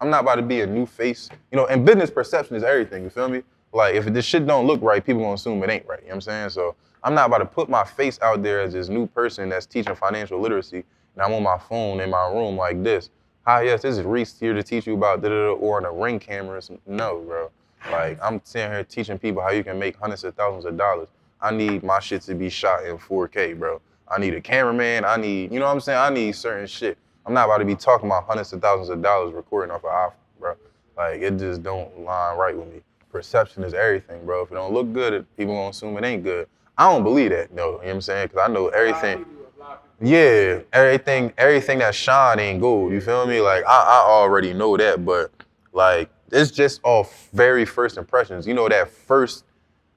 about to be a new face. You know, and business perception is everything, you feel me? Like, if this shit don't look right, people gonna assume it ain't right, you know what I'm saying? So I'm not about to put my face out there as this new person that's teaching financial literacy, and I'm on my phone in my room like this. Hi, yes, this is Reese here to teach you about da-da-da, or on a Ring camera. No, bro. Like, I'm sitting here teaching people how you can make hundreds of thousands of dollars. I need my shit to be shot in 4K, bro. I need a cameraman. I need, you know what I'm saying? I need certain shit. I'm not about to be talking about hundreds of thousands of dollars recording off an iPhone, bro. Like, it just don't line right with me. Perception is everything, bro. If it don't look good, people gonna assume it ain't good. I don't believe that, though, you know what I'm saying? Because I know everything. Yeah, everything that shine ain't gold, you feel me? Like, I already know that, but, like, it's just all very first impressions. You know, that first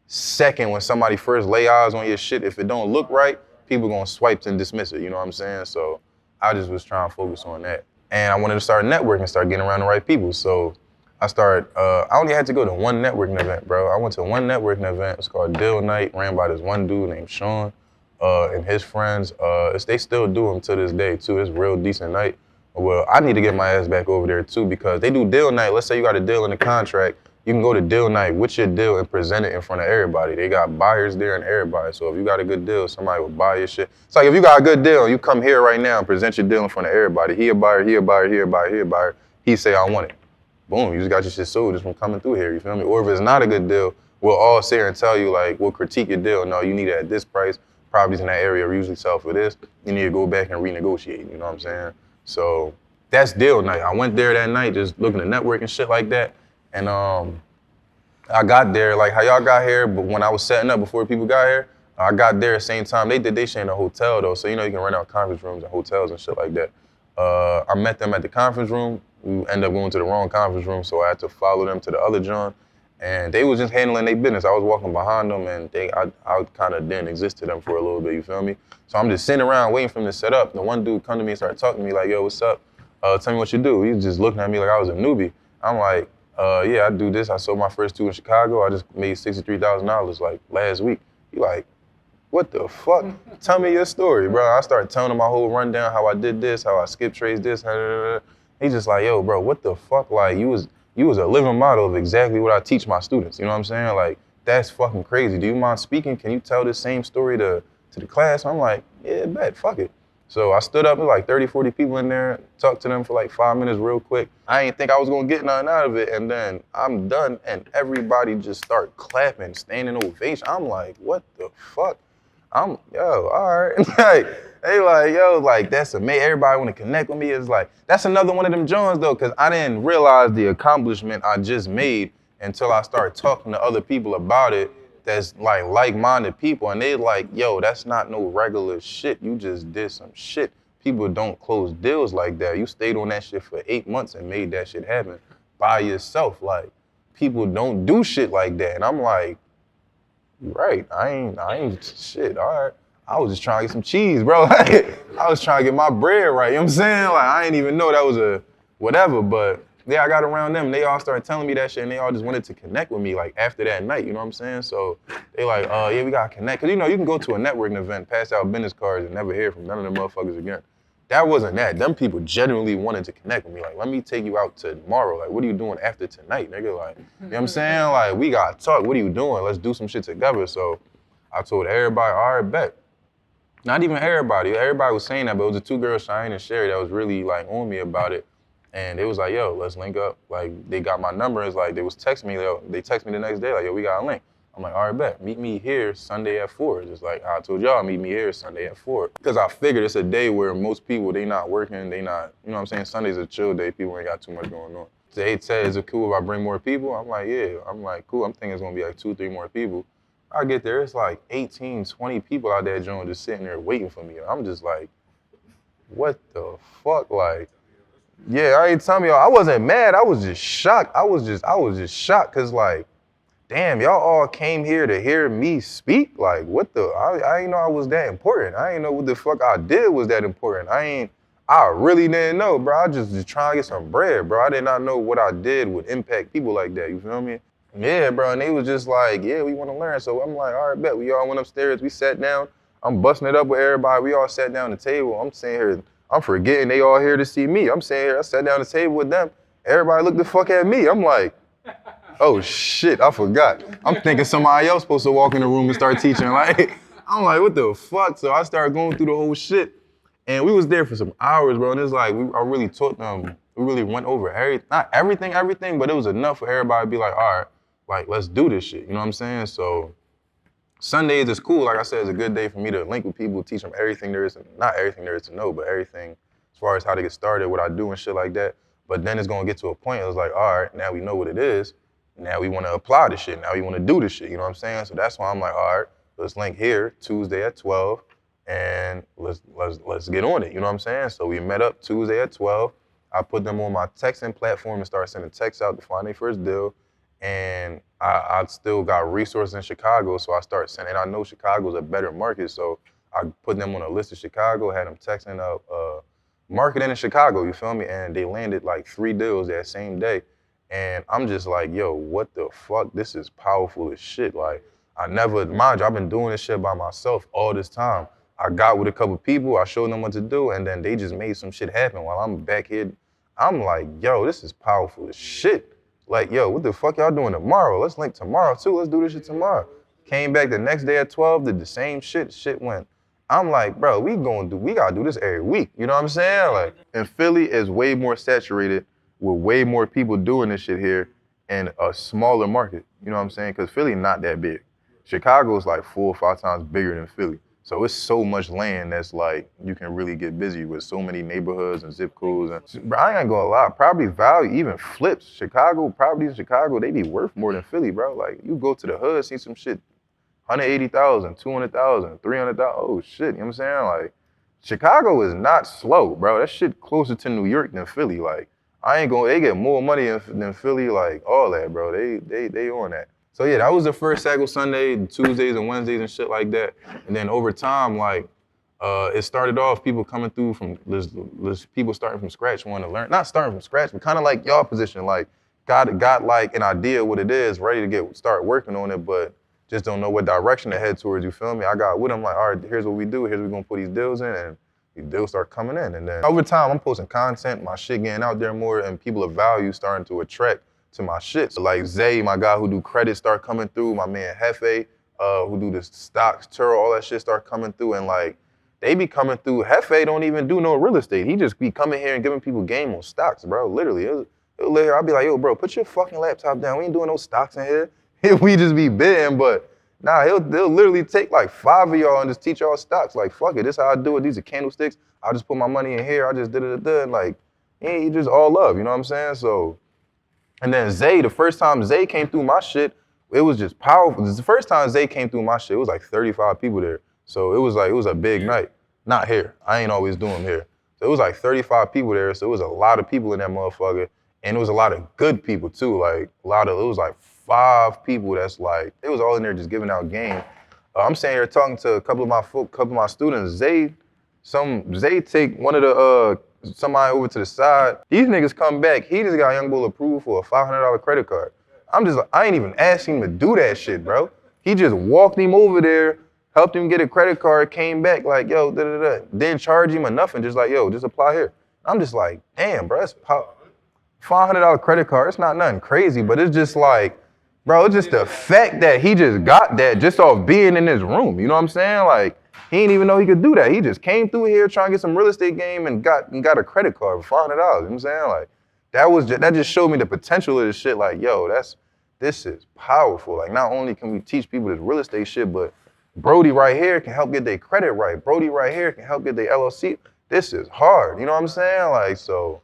second when somebody first lay eyes on your shit, if it don't look right, people gonna swipe and dismiss it, you know what I'm saying? So I just was trying to focus on that. And I wanted to start networking, start getting around the right people. So I started, I only had to go to one networking event, bro. I went to one networking event. It's called Deal Night, ran by this one dude named Sean and his friends. They still do them to this day, too. It's a real decent night. Well, I need to get my ass back over there, too, because they do Deal Night. Let's say you got a deal in the contract. You can go to Deal Night with your deal and present it in front of everybody. They got buyers there and everybody. So if you got a good deal, somebody will buy your shit. It's like if you got a good deal, you come here right now and present your deal in front of everybody. He a buyer, he a buyer, he a buyer, he a buyer. He say, I want it. Boom, you just got your shit sold just from coming through here, you feel me? Or if it's not a good deal, we'll all sit here and tell you, like, we'll critique your deal. No, you need it at this price. Properties in that area usually sell for this. You need to go back and renegotiate, you know what I'm saying? So that's Deal Night. I went there that night just looking to network and shit like that. And I got there, like how y'all got here, but when I was setting up before people got here, I got there at the same time. They did they shit in a hotel though, so you know you can rent out conference rooms and hotels and shit like that. I met them at the conference room. We ended up going to the wrong conference room, so I had to follow them to the other John. And they was just handling their business. I was walking behind them, and I kind of didn't exist to them for a little bit, you feel me? So I'm just sitting around waiting for them to set up. The one dude come to me and started talking to me like, yo, what's up? Tell me what you do. He was just looking at me like I was a newbie. I'm like, yeah, I do this. I sold my first 2 in Chicago. I just made $63,000 like last week. He like, what the fuck? Tell me your story, bro. I started telling him my whole rundown, how I did this, how I skip trades this. He's just like, yo, bro, what the fuck? Like, you was a living model of exactly what I teach my students. You know what I'm saying? Like, that's fucking crazy. Do you mind speaking? Can you tell this same story to the class? I'm like, yeah, bet, fuck it. So I stood up with like 30, 40 people in there, talked to them for like 5 minutes real quick. I didn't think I was gonna get nothing out of it. And then I'm done and everybody just start clapping, standing ovation. I'm like, what the fuck? Yo, all right. Like, they like, yo, like, that's amazing. Everybody want to connect with me. It's like, that's another one of them joints though, because I didn't realize the accomplishment I just made until I started talking to other people about it that's like minded people. And they like, yo, that's not no regular shit. You just did some shit. people don't close deals like that. You stayed on that shit for 8 months and made that shit happen by yourself. Like, people don't do shit like that. And I'm like, right, I ain't shit, all right. I was just trying to get some cheese, bro. I was trying to get my bread right, you know what I'm saying? Like, I didn't even know that was a whatever, but yeah, I got around them. They all started telling me that shit, and they all just wanted to connect with me, like, after that night, you know what I'm saying? So they like, yeah, we gotta connect. Cause you know, you can go to a networking event, pass out business cards, and never hear from none of them motherfuckers again. That wasn't that. Them people genuinely wanted to connect with me. Like, let me take you out tomorrow. Like, what are you doing after tonight, nigga? Like, you know what I'm saying? Like, we gotta talk. What are you doing? Let's do some shit together. So I told everybody, all right, bet. Not even everybody. Everybody was saying that, but it was the two girls, Cheyenne and Sherry, that was really like on me about it. And it was like, yo, let's link up. Like, they got my number. It's like, they was texting me. They text me the next day, like, yo, we got a link. I'm like, all right, bet. Meet me here Sunday at 4. Just like I told y'all, meet me here Sunday at 4. Because I figured it's a day where most people, they not working, they not, you know what I'm saying? Sunday's a chill day. People ain't got too much going on. So they said, is it cool if I bring more people? I'm like, yeah. I'm like, cool. I'm thinking it's going to be like 2, 3 more people. I get there, it's like 18, 20 people out there, Joan, just sitting there waiting for me. I'm just like, what the fuck? Like, yeah, I ain't telling y'all, I wasn't mad. I was just shocked. I was just shocked because, like, damn, y'all all came here to hear me speak? Like, what the, I ain't know I was that important. I ain't know what the fuck I did was that important. I really didn't know, bro. I just trying to get some bread, bro. I did not know what I did would impact people like that, you feel me? Yeah, bro, and they was just like, yeah, we want to learn. So I'm like, all right, bet. We all went upstairs. We sat down. I'm busting it up with everybody. We all sat down at the table. I'm sitting here, I'm forgetting they all here to see me. I'm sitting here, I sat down at the table with them. Everybody looked the fuck at me. I'm like, oh shit, I forgot. I'm thinking somebody else supposed to walk in the room and start teaching. Like, I'm like, what the fuck? So I started going through the whole shit. And we was there for some hours, bro. And it's like, I really taught them, we really went over not everything, but it was enough for everybody to be like, all right, like, let's do this shit, you know what I'm saying? So Sundays is cool. Like I said, it's a good day for me to link with people, teach them everything there is, not everything there is to know, but everything as far as how to get started, what I do and shit like that. But then it's gonna get to a point, it's like, all right, now we know what it is. Now we wanna apply this shit. Now we wanna do this shit, you know what I'm saying? So that's why I'm like, all right, let's link here, Tuesday at 12, and let's get on it, you know what I'm saying? So we met up Tuesday at 12. I put them on my texting platform and started sending texts out to find their first deal. And I still got resources in Chicago, so I started sending. And I know Chicago's a better market, so I put them on a list of Chicago, had them texting up marketing in Chicago, you feel me? And they landed like 3 deals that same day. And I'm just like, yo, what the fuck? This is powerful as shit. Like, mind you, I've been doing this shit by myself all this time. I got with a couple people, I showed them what to do, and then they just made some shit happen while I'm back here. I'm like, yo, this is powerful as shit. Like, yo, what the fuck y'all doing tomorrow? Let's link tomorrow too. Let's do this shit tomorrow. Came back the next day at 12, did the same shit. Shit went. I'm like, bro, we gotta do this every week. You know what I'm saying? Like, and Philly is way more saturated with way more people doing this shit here in a smaller market. You know what I'm saying? Because Philly not that big. Chicago is like 4 or 5 times bigger than Philly. So it's so much land that's like, you can really get busy with so many neighborhoods and zip codes. And, bro, I ain't gonna lie, property value even flips. Properties in Chicago, they be worth more than Philly, bro. Like, you go to the hood, see some shit, 180,000, 200,000, 300,000, oh shit, you know what I'm saying? Like, Chicago is not slow, bro. That shit closer to New York than Philly. Like, they get more money than Philly, like, all that, bro. They on that. So yeah, that was the first Sago Sunday, Tuesdays and Wednesdays and shit like that. And then over time, like, it started off people coming through from, there's people starting from scratch wanting to learn. Not starting from scratch, but kind of like y'all position, like, got like an idea what it is, ready to start working on it, but just don't know what direction to head towards, you feel me? I got with them like, all right, here's what we do, here's what we're gonna put these deals in, and these deals start coming in. And then over time, I'm posting content, my shit getting out there more, and people of value starting to attract to my shit. So like Zay, my guy who do credit, start coming through. My man Hefe, who do the stocks, Turo, all that shit start coming through. And like, they be coming through. Hefe don't even do no real estate. He just be coming here and giving people game on stocks, bro. Literally. I'll be like, yo, bro, put your fucking laptop down. We ain't doing no stocks in here. We just be bidding, but nah, they'll literally take like 5 of y'all and just teach y'all stocks. Like, fuck it, this is how I do it. These are candlesticks. I'll just put my money in here. I just did it. And like, you just all love, you know what I'm saying? So, and then Zay, the first time Zay came through my shit, it was just powerful. The first time Zay came through my shit, it was like 35 people there. So it was a big night. Not here. I ain't always do them here. So it was like 35 people there, so it was a lot of people in that motherfucker. And it was a lot of good people too. Like it was like 5 people that's like, they was all in there just giving out game. I'm sitting here talking to a couple of my students. Zay take one of the somebody over to the side. These niggas come back. He just got Young Bull approved for a $500 credit card. I'm just like, I ain't even asking him to do that shit, bro. He just walked him over there, helped him get a credit card, came back like, yo, da-da-da. Didn't charge him or nothing, just like, yo, just apply here. I'm just like, damn, bro, that's $500 credit card. It's not nothing crazy, but it's just like, bro, it's just the fact that he just got that just off being in this room. You know what I'm saying? Like, he didn't even know he could do that. He just came through here trying to get some real estate game and got a credit card for $500. You know what I'm saying? Like, that just showed me the potential of this shit. Like, yo, this is powerful. Like, not only can we teach people this real estate shit, but Brody right here can help get their credit right. Brody right here can help get their LLC. This is hard. You know what I'm saying? Like, so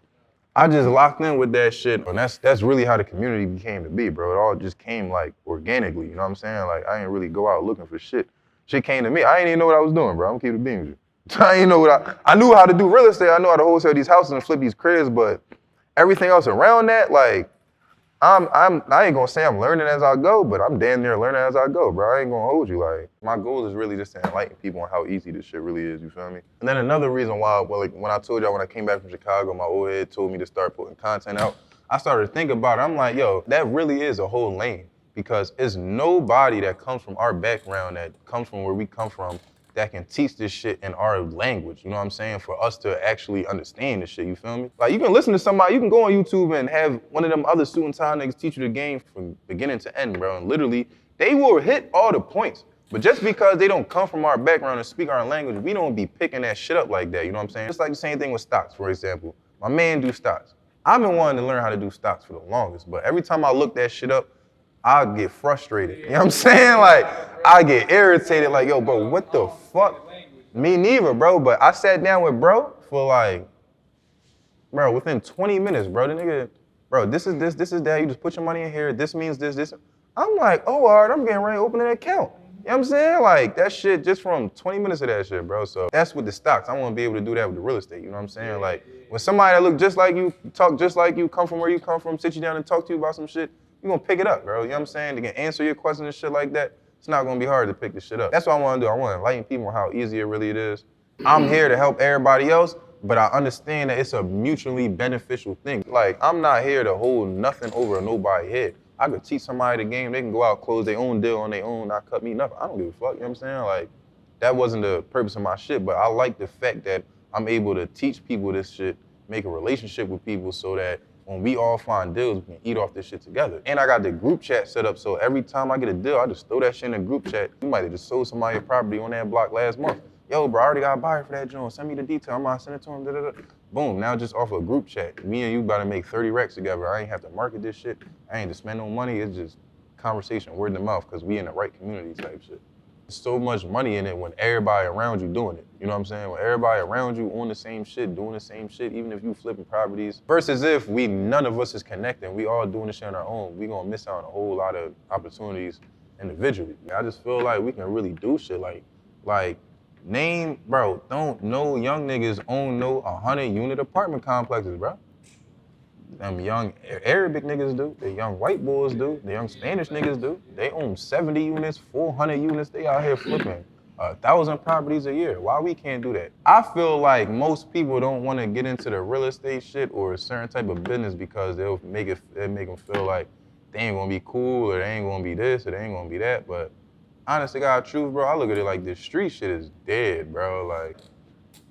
I just locked in with that shit. And that's really how the community became to be, bro. It all just came like organically. You know what I'm saying? Like, I didn't really go out looking for shit. Shit came to me. I didn't even know what I was doing, bro. I'm gonna keep it being with you. I didn't know I knew how to do real estate. I knew how to wholesale these houses and flip these cribs, but everything else around that, like, I ain't gonna say I'm learning as I go, but I'm damn near learning as I go, bro. I ain't gonna hold you. Like, my goal is really just to enlighten people on how easy this shit really is, you feel me? And then another reason why, well, like, when I told y'all when I came back from Chicago, my old head told me to start putting content out, I started to think about it. I'm like, yo, that really is a whole lane, because it's nobody that comes from our background, that comes from where we come from, that can teach this shit in our language, you know what I'm saying? For us to actually understand this shit, you feel me? Like, you can listen to somebody, you can go on YouTube and have one of them other student time niggas teach you the game from beginning to end, bro. And literally, they will hit all the points. But just because they don't come from our background and speak our language, we don't be picking that shit up like that, you know what I'm saying? Just like the same thing with stocks, for example. My man do stocks. I've been wanting to learn how to do stocks for the longest, but every time I look that shit up, I get frustrated. You know what I'm saying? Like, I get irritated, like, yo, bro, what the fuck? Me neither, bro. But I sat down with bro for like, bro, within 20 minutes, bro. The nigga, bro, this is that. You just put your money in here. This means this. I'm like, oh, all right, I'm getting ready to open an account. You know what I'm saying? Like, that shit, just from 20 minutes of that shit, bro. So that's with the stocks. I want to be able to do that with the real estate. You know what I'm saying? Like, when somebody that look just like you, talk just like you, come from where you come from, sit you down and talk to you about some shit, you're going to pick it up, bro. You know what I'm saying? They can answer your questions and shit like that. It's not going to be hard to pick this shit up. That's what I want to do. I want to enlighten people on how easy it really it is. I'm here to help everybody else, but I understand that it's a mutually beneficial thing. Like, I'm not here to hold nothing over nobody's head. I could teach somebody the game. They can go out, close their own deal on their own, not cut me nothing. I don't give a fuck, you know what I'm saying? Like, that wasn't the purpose of my shit, but I like the fact that I'm able to teach people this shit, make a relationship with people so that when we all find deals, we can eat off this shit together. And I got the group chat set up, so every time I get a deal, I just throw that shit in the group chat. You might have just sold somebody a property on that block last month. Yo, bro, I already got a buyer for that joint. Send me the detail. I'm gonna send it to him. Da, da, da. Boom, now just off a group chat. Me and you about to make 30 racks together. I ain't have to market this shit. I ain't to spend no money. It's just conversation, word of mouth, because we in the right community type shit. So much money in it when everybody around you doing it. You know what I'm saying? When everybody around you on the same shit, doing the same shit, even if you flipping properties. Versus if none of us is connecting, we all doing this shit on our own, we gonna miss out on a whole lot of opportunities individually. I just feel like we can really do shit like name, bro, don't no young niggas own no 100-unit apartment complexes, bro. Them young Arabic niggas do, the young white boys do, the young Spanish niggas do. They own 70 units, 400 units. They out here flipping 1,000 properties a year. Why we can't do that? I feel like most people don't want to get into the real estate shit or a certain type of business because it'll make them feel like they ain't gonna be cool or they ain't gonna be this or they ain't gonna be that. But honestly, God, truth, bro, I look at it like this street shit is dead, bro. Like,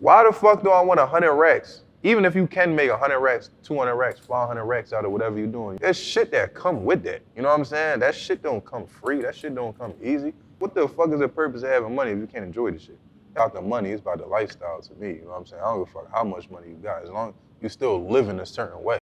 why the fuck do I want 100 racks? Even if you can make 100 racks, 200 racks, 500 racks out of whatever you're doing, there's shit that come with that. You know what I'm saying? That shit don't come free. That shit don't come easy. What the fuck is the purpose of having money if you can't enjoy the shit? It's about the money, it's about the lifestyle to me. You know what I'm saying? I don't give a fuck how much money you got, as long as you still live in a certain way.